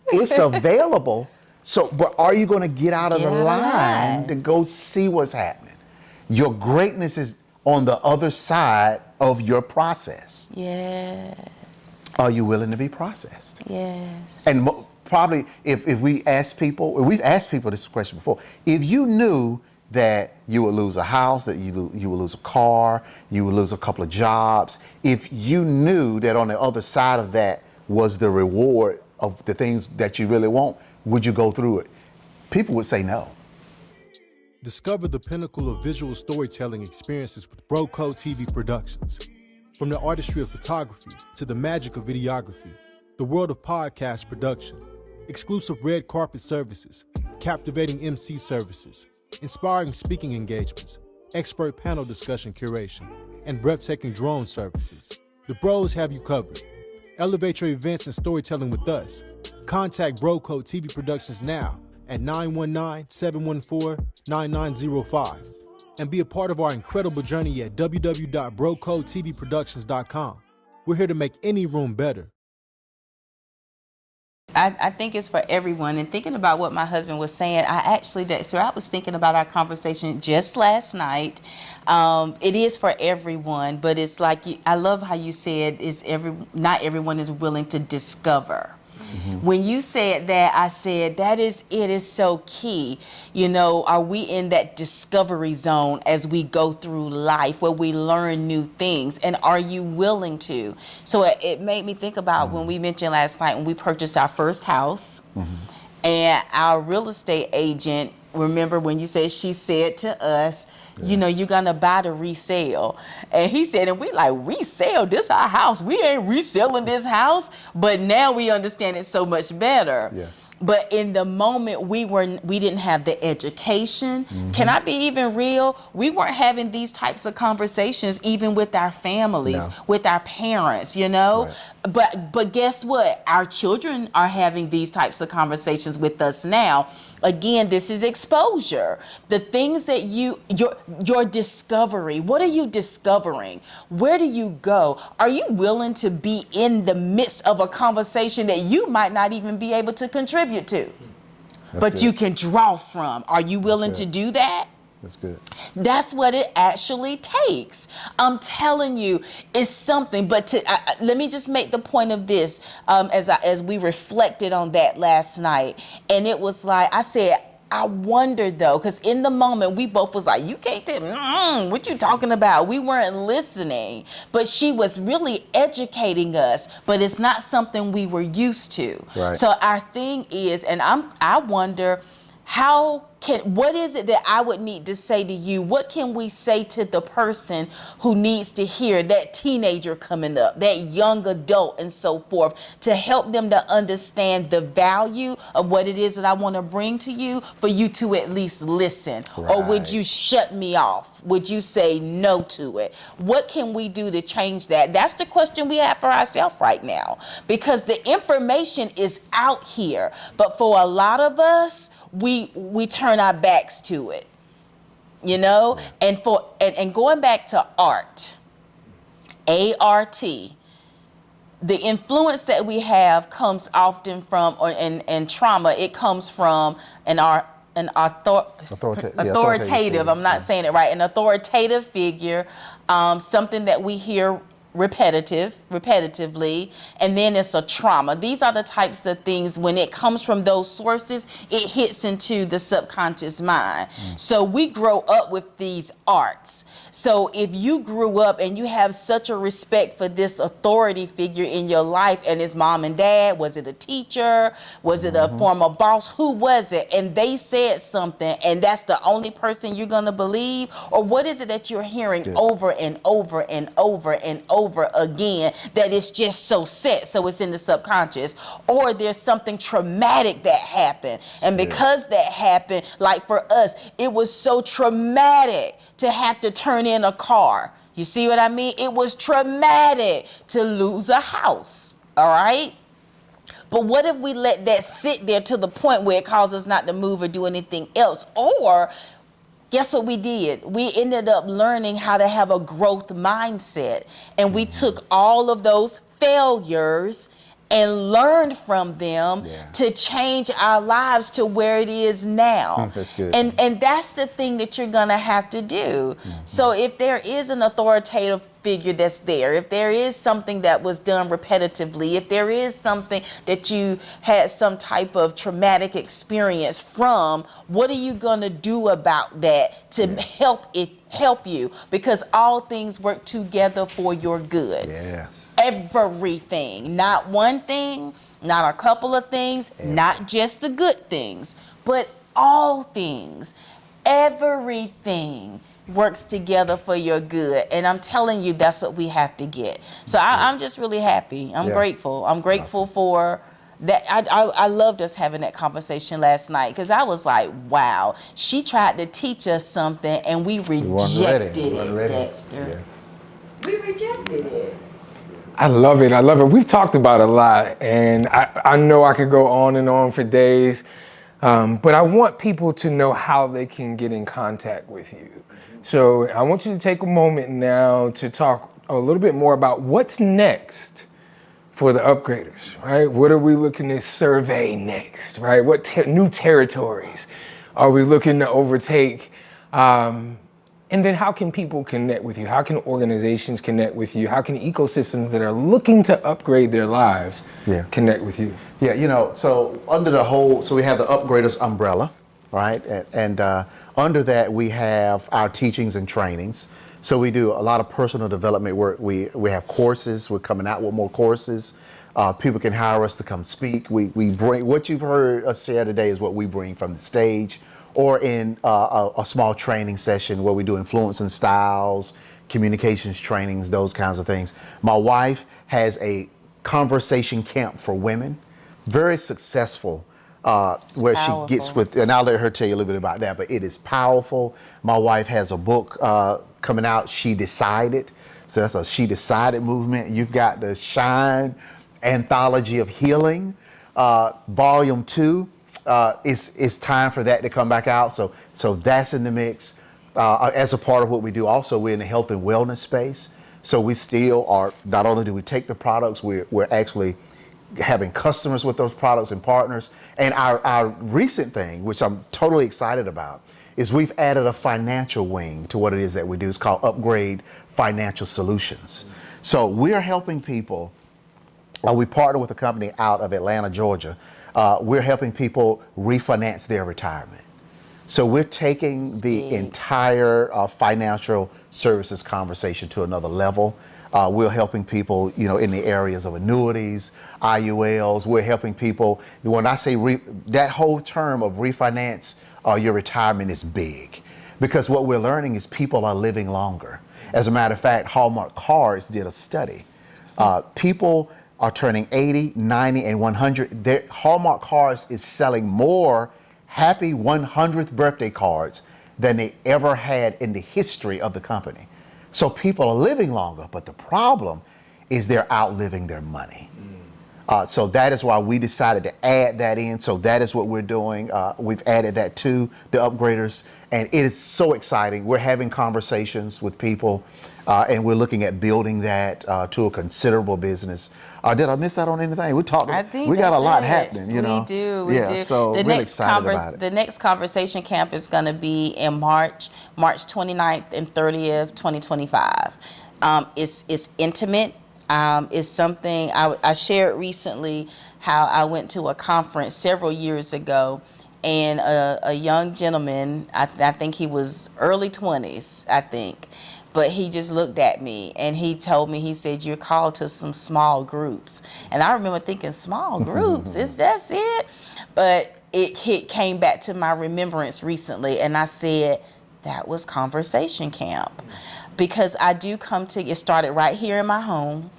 it's available. So, but are you going to get out of the line to go see what's happening? Your greatness is on the other side of your process. Yes. Are you willing to be processed? Yes. And probably if we ask people, we've asked people this question before, if you knew that you would lose a house, that you would lose a car, you would lose a couple of jobs, if you knew that on the other side of that was the reward of the things that you really want, would you go through it? People would say no. Discover the pinnacle of visual storytelling experiences with BroCo TV Productions. From the artistry of photography to the magic of videography, the world of podcast production, exclusive red carpet services, captivating MC services, inspiring speaking engagements, expert panel discussion curation, and breathtaking drone services. The Bros have you covered. Elevate your events and storytelling with us. Contact BroCo TV Productions now at 919-714-9905 and be a part of our incredible journey at www.brocotvproductions.com. We're here to make any room better. I think it's for everyone. And thinking about what my husband was saying, I was thinking about our conversation just last night. It is for everyone, but it's like, I love how you said not everyone is willing to discover. Mm-hmm. When you said that, I said, it is so key. Are we in that discovery zone as we go through life where we learn new things? And are you willing to? So it made me think about when we mentioned last night when we purchased our first house, and our real estate agent, remember when you said, she said to us, you're going to buy to resell. And he said, and we like, resell? This our house. We ain't reselling this house. But now we understand it so much better. Yeah. But in the moment, we didn't have the education. Mm-hmm. Can I be even real? We weren't having these types of conversations even with our families, with our parents, Right. But guess what? Our children are having these types of conversations with us now. Again, this is exposure. The things that your discovery, what are you discovering? Where do you go? Are you willing to be in the midst of a conversation that you might not even be able to contribute to, but good. You can draw from? Are you willing to do that? That's good. That's what it actually takes. I'm telling you, it's something. But let me just make the point of this, as we reflected on that last night, and it was like I said, I wonder though, because in the moment we both was like, you can't tell what you talking about. We weren't listening, but she was really educating us, but it's not something we were used to. Right. So our thing is, and I wonder how what is it that I would need to say to you? What can we say to the person who needs to hear, that teenager coming up, that young adult and so forth, to help them to understand the value of what it is that I want to bring to you, for you to at least listen? Right. Or would you shut me off? Would you say no to it? What can we do to change that? That's the question we have for ourselves right now, because the information is out here, but for a lot of us, we turn our backs to it, you know. And going back to art, A-R-T, the influence that we have comes often from, and trauma, it comes from authoritative. I'm not saying it right. An authoritative figure, something that we hear repetitively, and then it's a trauma. These are the types of things, when it comes from those sources, it hits into the subconscious mind. So we grow up with these arts. So if you grew up and you have such a respect for this authority figure in your life, and it's mom and dad, was it a teacher, was it a former boss, who was it, and they said something, and that's the only person you're going to believe? Or what is it that you're hearing over and over and over and over again, that it's just so set, so it's in the subconscious? Or there's something traumatic that happened, and because that happened, like for us, it was so traumatic to have to turn in a car. You see what I mean? It was traumatic to lose a house, all right? But what if we let that sit there to the point where it causes us not to move or do anything else? Or guess what we did? We ended up learning how to have a growth mindset. And we took all of those failures and learned from them to change our lives to where it is now. That's good. And that's the thing that you're gonna have to do. So if there is an authoritative figure that's there, if there is something that was done repetitively, if there is something that you had some type of traumatic experience from, what are you gonna do about that to help you? Because all things work together for your good. Yeah. Everything, not one thing, not a couple of things, not just the good things, but all things, everything works together for your good. And I'm telling you, that's what we have to get. So I'm just really happy. I'm grateful. I'm grateful for that. I loved us having that conversation last night, because I was like, wow, she tried to teach us something and we rejected it, Dexter. Yeah. We rejected it. I love it. I love it. We've talked about a lot, and I know I could go on and on for days, but I want people to know how they can get in contact with you. So I want you to take a moment now to talk a little bit more about what's next for the upgraders, right? What are we looking to survey next, right? What new territories are we looking to overtake? And then how can people connect with you? How can organizations connect with you? How can ecosystems that are looking to upgrade their lives connect with you? Yeah, you know, so under the whole, so we have the Upgraders umbrella, right? And under that, we have our teachings and trainings. So we do a lot of personal development work. We have courses. We're coming out with more courses. People can hire us to come speak. We bring, what you've heard us share today is what we bring from the stage, or in a small training session where we do influence and styles, communications trainings, those kinds of things. My wife has a conversation camp for women, very successful, where powerful. She gets with, and I'll let her tell you a little bit about that, but it is powerful. My wife has a book coming out, She Decided. So that's a She Decided movement. You've got the Shine Anthology of Healing, Volume 2. It's time for that to come back out. So that's in the mix. As a part of what we do, also we're in the health and wellness space. So we still are, not only do we take the products, we're actually having customers with those products and partners. And our recent thing, which I'm totally excited about, is we've added a financial wing to what it is that we do. It's called Upgrade Financial Solutions. So we're helping people. We partner with a company out of Atlanta, Georgia. We're helping people refinance their retirement. So we're taking the entire financial services conversation to another level. We're helping people, in the areas of annuities, IULs. We're helping people. When I say that whole term of refinance your retirement is big. Because what we're learning is people are living longer. As a matter of fact, Hallmark Cards did a study. People are turning 80, 90, and 100. Hallmark Cards is selling more happy 100th birthday cards than they ever had in the history of the company. So people are living longer, but the problem is they're outliving their money. So that is why we decided to add that in. So that is what we're doing. We've added that to the upgraders, and it is so exciting. We're having conversations with people, and we're looking at building that to a considerable business. Did I miss out on anything? We talked. I think we got a lot it. happening. You know. We do. So the really excited about it. The next conversation camp is going to be in March 29th and 30th, 2025. It's intimate. Is something I shared recently, how I went to a conference several years ago, and a young gentleman, I think he was early 20s, I think, but he just looked at me and he told me, he said, "You're called to some small groups." And I remember thinking, small groups, that's it? But it came back to my remembrance recently, and I said, that was Conversation Camp. Because I do it started right here in my home.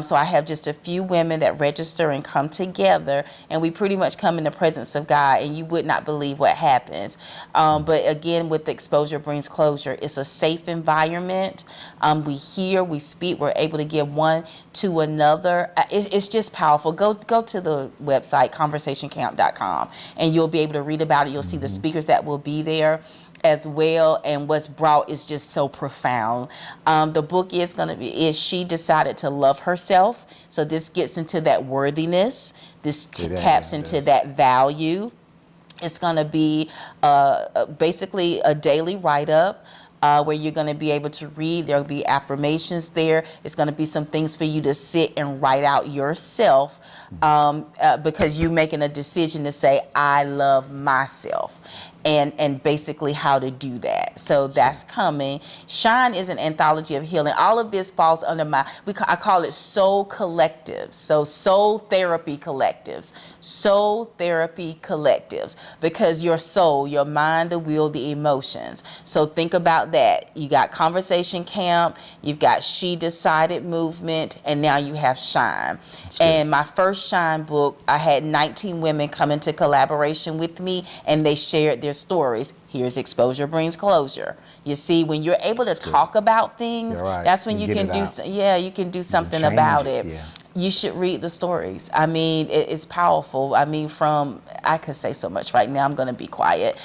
So I have just a few women that register and come together, and we pretty much come in the presence of God, and you would not believe what happens. But again, with Exposure Brings Closure, it's a safe environment. We hear, we speak, we're able to give one to another. It's just powerful. Go to the website, conversationcamp.com, and you'll be able to read about it. You'll see the speakers that will be there as well, and what's brought is just so profound. The book is She Decided to Love Herself. So this gets into that worthiness. This taps into that value. It's going to be basically a daily write-up where you're going to be able to read. There'll be affirmations there. It's going to be some things for you to sit and write out yourself because you're making a decision to say, I love myself. And basically how to do that. So that's coming. Shine is an anthology of healing. All of this falls under I call it soul collectives. So soul therapy collectives. Soul therapy collectives. Because your soul, your mind, the will, the emotions. So think about that. You got Conversation Camp, you've got She Decided Movement, and now you have Shine. And my first Shine book, I had 19 women come into collaboration with me, and they shared their stories. Here's Exposure Brings Closure. You see, when you're able to talk about things, that's when you can do something about it. Yeah. You should read the stories. I mean, it's powerful. I mean, I could say so much right now. I'm going to be quiet.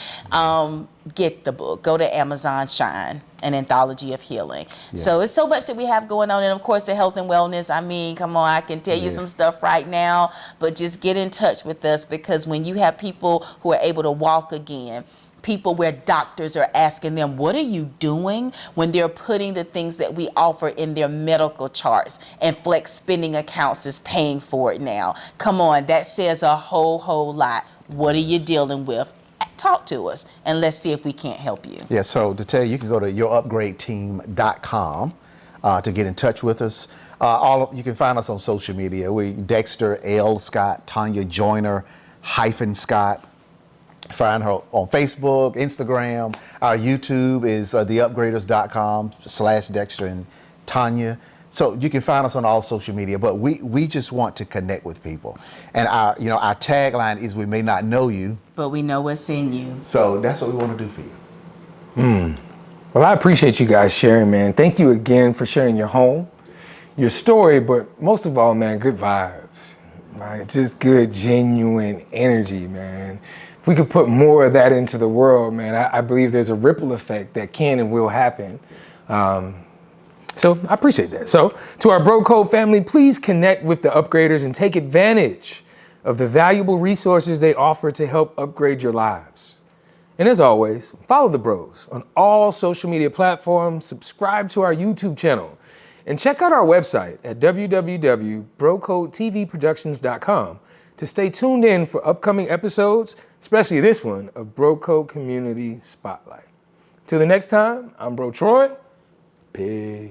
Get the book. Go to Amazon, Shine, an anthology of healing. Yeah. So it's so much that we have going on. And of course, the health and wellness. I mean, come on, I can tell you some stuff right now, but just get in touch with us, because when you have people who are able to walk again, people where doctors are asking them, what are you doing, when they're putting the things that we offer in their medical charts, and flex spending accounts is paying for it now. Come on, that says a whole lot. What are you dealing with? Talk to us, and let's see if we can't help you. Yeah, so to tell you, you can go to yourupgradeteam.com to get in touch with us. You can find us on social media. Dexter L. Scott, Tonya Joyner-Scott. Find her on Facebook, Instagram. Our YouTube is theupgraders.com/Dexter and Tonya. So you can find us on all social media, but we just want to connect with people. And our tagline is, we may not know you, but we know what's in you. So that's what we want to do for you. Well, I appreciate you guys sharing, man. Thank you again for sharing your home, your story, but most of all, man, good vibes, right? Just good, genuine energy, man. If we could put more of that into the world, man, I believe there's a ripple effect that can and will happen. So I appreciate that. So to our Bro Code family, please connect with the upgraders and take advantage of the valuable resources they offer to help upgrade your lives. And as always, follow the bros on all social media platforms, subscribe to our YouTube channel, and check out our website at www.brocodetvproductions.com to stay tuned in for upcoming episodes, especially this one of Bro Code Community Spotlight. Till the next time, I'm Bro Troy. Peace.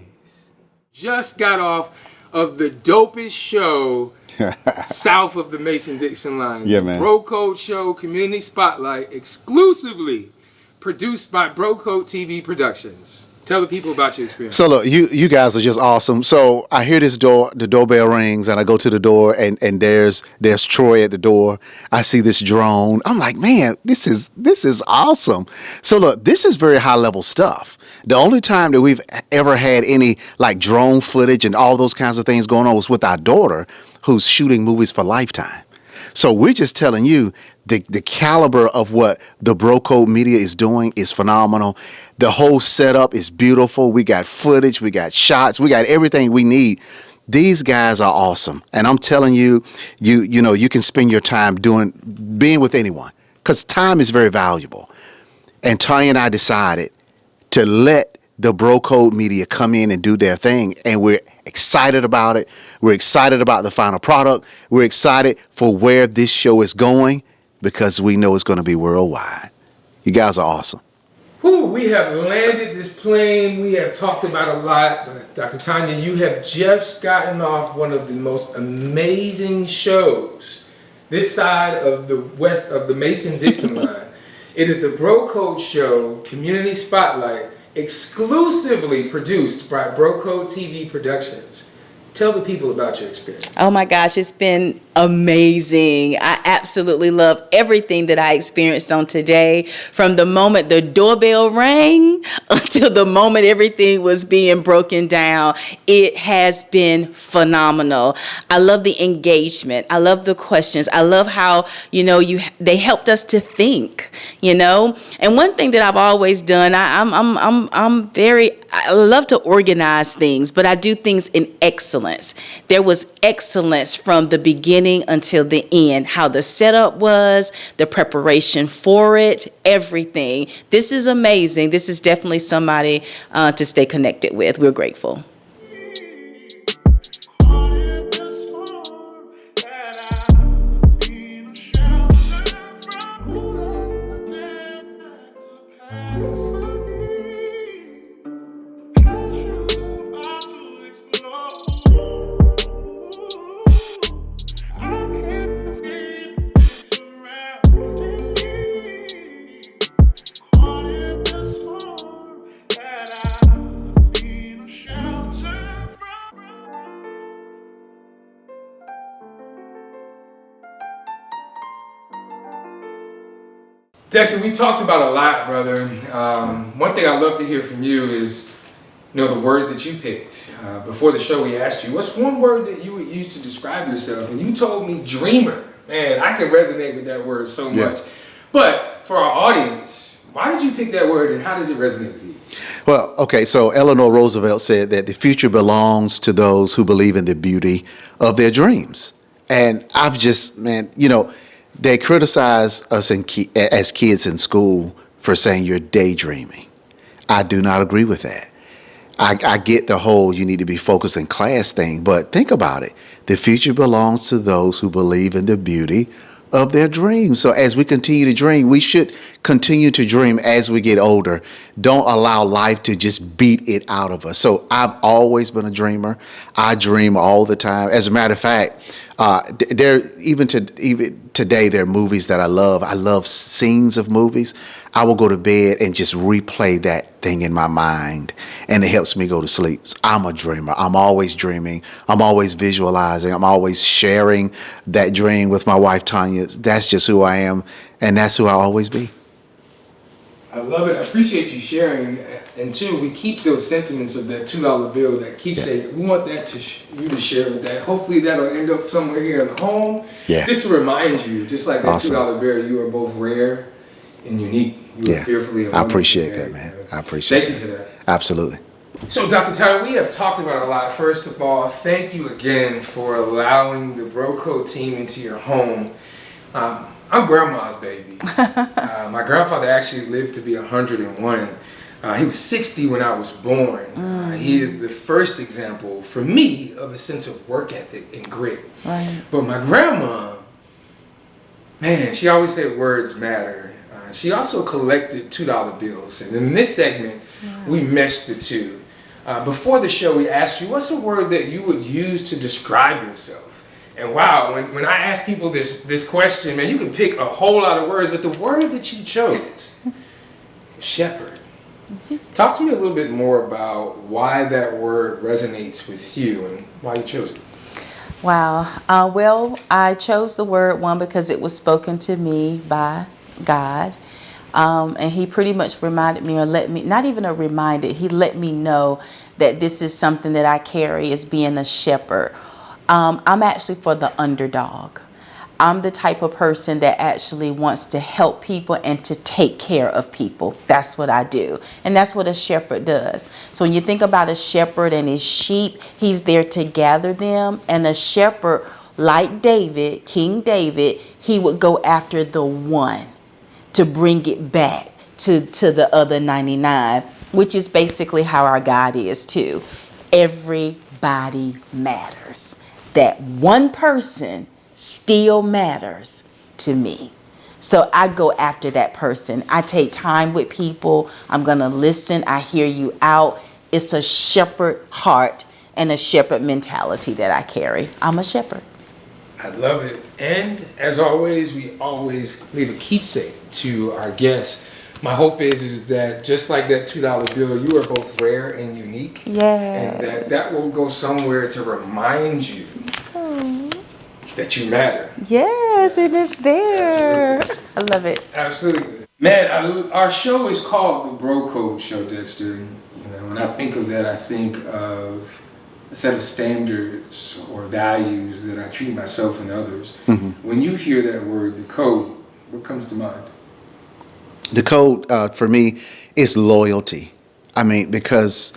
Just got off of the dopest show south of the Mason-Dixon line. Yeah, the man. Bro Code Show Community Spotlight, exclusively produced by Bro Code TV Productions. Tell the people about your experience. So look, you guys are just awesome. So I hear the doorbell rings, and I go to the door, and there's Troy at the door. I see this drone. I'm like, man, this is awesome. So look, this is very high level stuff. The only time that we've ever had any like drone footage and all those kinds of things going on was with our daughter, who's shooting movies for Lifetime. So we're just telling you the caliber of what the Bro Code Media is doing is phenomenal. The whole setup is beautiful. We got footage, we got shots, we got everything we need. These guys are awesome. And I'm telling you, you know, you can spend your time being with anyone, because time is very valuable. And Tonya and I decided to let the Bro Code Media come in and do their thing, and we're excited about it. We're excited about the final product. We're excited for where this show is going, because we know it's going to be worldwide. You guys are awesome. Whew, we have landed this plane. We have talked about a lot, but Dr. Tonya, you have just gotten off one of the most amazing shows this side of the west of the Mason-Dixon line. It is the Bro Code Show Community Spotlight, exclusively produced by Bro Code TV Productions. Tell the people about your experience. Oh my gosh, it's been amazing. I absolutely love everything that I experienced on today. From the moment the doorbell rang until the moment everything was being broken down, it has been phenomenal. I love the engagement. I love the questions. I love how, you know, they helped us to think, you know. And one thing that I've always done, I love to organize things, but I do things in excellence. There was excellence from the beginning until the end, how the setup was, the preparation for it, everything. This is amazing. This is definitely somebody to stay connected with. We're grateful. Dexter, we talked about a lot, brother. One thing I'd love to hear from you is, you know, the word that you picked. Before the show, we asked you, what's one word that you would use to describe yourself? And you told me dreamer. Man, I can resonate with that word so much. But for our audience, why did you pick that word, and how does it resonate with you? Well, okay, so Eleanor Roosevelt said that the future belongs to those who believe in the beauty of their dreams. And I've just, man, you know, they criticize us as kids in school for saying you're daydreaming. I do not agree with that. I get the whole you need to be focused in class thing, but think about it. The future belongs to those who believe in the beauty of their dreams. So as we continue to dream, we should continue to dream as we get older. Don't allow life to just beat it out of us. So I've always been a dreamer. I dream all the time. As a matter of fact, even today, there are movies that I love. I love scenes of movies. I will go to bed and just replay that thing in my mind, and it helps me go to sleep. So I'm a dreamer. I'm always dreaming. I'm always visualizing. I'm always sharing that dream with my wife, Tonya. That's just who I am, and that's who I'll always be. I love it. I appreciate you sharing. And two, we keep those sentiments of that $2 bill that keeps saying, we want that you to share with that. Hopefully that'll end up somewhere here in the home. Yeah. Just to remind you, just like that Awesome. $2 bill, you are both rare and unique. You are fearfully and I appreciate wonderfully that, made. man. I appreciate Thank that. you for that. Absolutely. So, Dr. Tyler, we have talked about a lot. First of all, thank you again for allowing the Bro Code team into your home. I'm grandma's baby. My grandfather actually lived to be 101. He was 60 when I was born. He is the first example for me of a sense of work ethic and grit. Right. But my grandma, man, she always said words matter. She also collected $2 bills. And in this segment, we meshed the two. Before the show, we asked you, what's a word that you would use to describe yourself? And wow, when I ask people this question, man, you can pick a whole lot of words, but the word that you chose was shepherd. Talk to me a little bit more about why that word resonates with you and why you chose it. Wow. Well, I chose the word, one, because it was spoken to me by God. And he pretty much reminded me, or let me, not even a reminder, he let me know that this is something that I carry as being a shepherd. I'm actually for the underdog. I'm the type of person that actually wants to help people and to take care of people. That's what I do. And that's what a shepherd does. So when you think about a shepherd and his sheep, he's there to gather them. And a shepherd, like David, King David, he would go after the one to bring it back to the other 99, which is basically how our God is too. Everybody matters. That one person still matters to me. So I go after that person. I take time with people. I'm going to listen. I hear you out. It's a shepherd heart and a shepherd mentality that I carry. I'm a shepherd. I love it. And as always, we always leave a keepsake to our guests. My hope is that just like that $2 bill, you are both rare and unique. Yes. And that will go somewhere to remind you that you matter. Yes, it is there. Absolutely. I love it. Absolutely. Man, our show is called The Bro Code Show, Dexter. You know, when I think of that, I think of a set of standards or values that I treat myself and others. Mm-hmm. When you hear that word, the code, what comes to mind? The code for me is loyalty. I mean, because,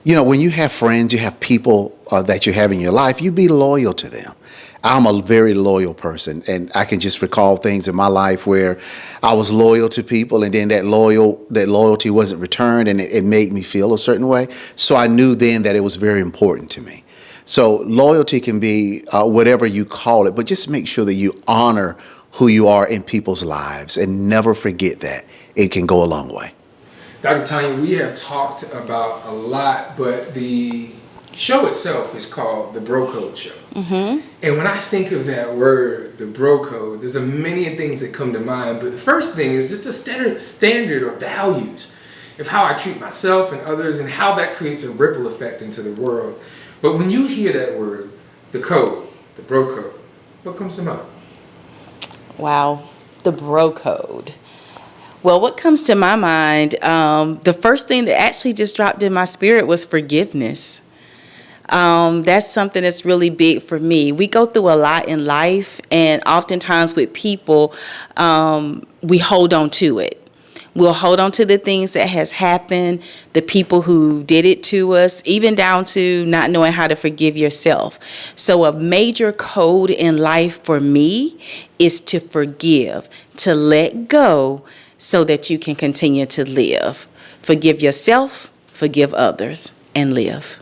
you know, when you have friends, you have people that you have in your life, you be loyal to them. I'm a very loyal person, and I can just recall things in my life where I was loyal to people, and then that loyalty wasn't returned, and it made me feel a certain way. So I knew then that it was very important to me. So loyalty can be whatever you call it, but just make sure that you honor who you are in people's lives and never forget that. It can go a long way. Dr. Tonya, we have talked about a lot, but the show itself is called The Bro Code Show. Mm-hmm. And when I think of that word, the Bro Code, there's a many things that come to mind. But the first thing is just a standard or values of how I treat myself and others and how that creates a ripple effect into the world. But when you hear that word, the code, the Bro Code, what comes to mind? Wow, the Bro Code. Well, what comes to my mind, the first thing that actually just dropped in my spirit was forgiveness. That's something that's really big for me. We go through a lot in life, and oftentimes with people, we hold on to it. We'll hold on to the things that has happened, the people who did it to us, even down to not knowing how to forgive yourself. So a major code in life for me is to forgive, to let go so that you can continue to live. Forgive yourself, forgive others, and live.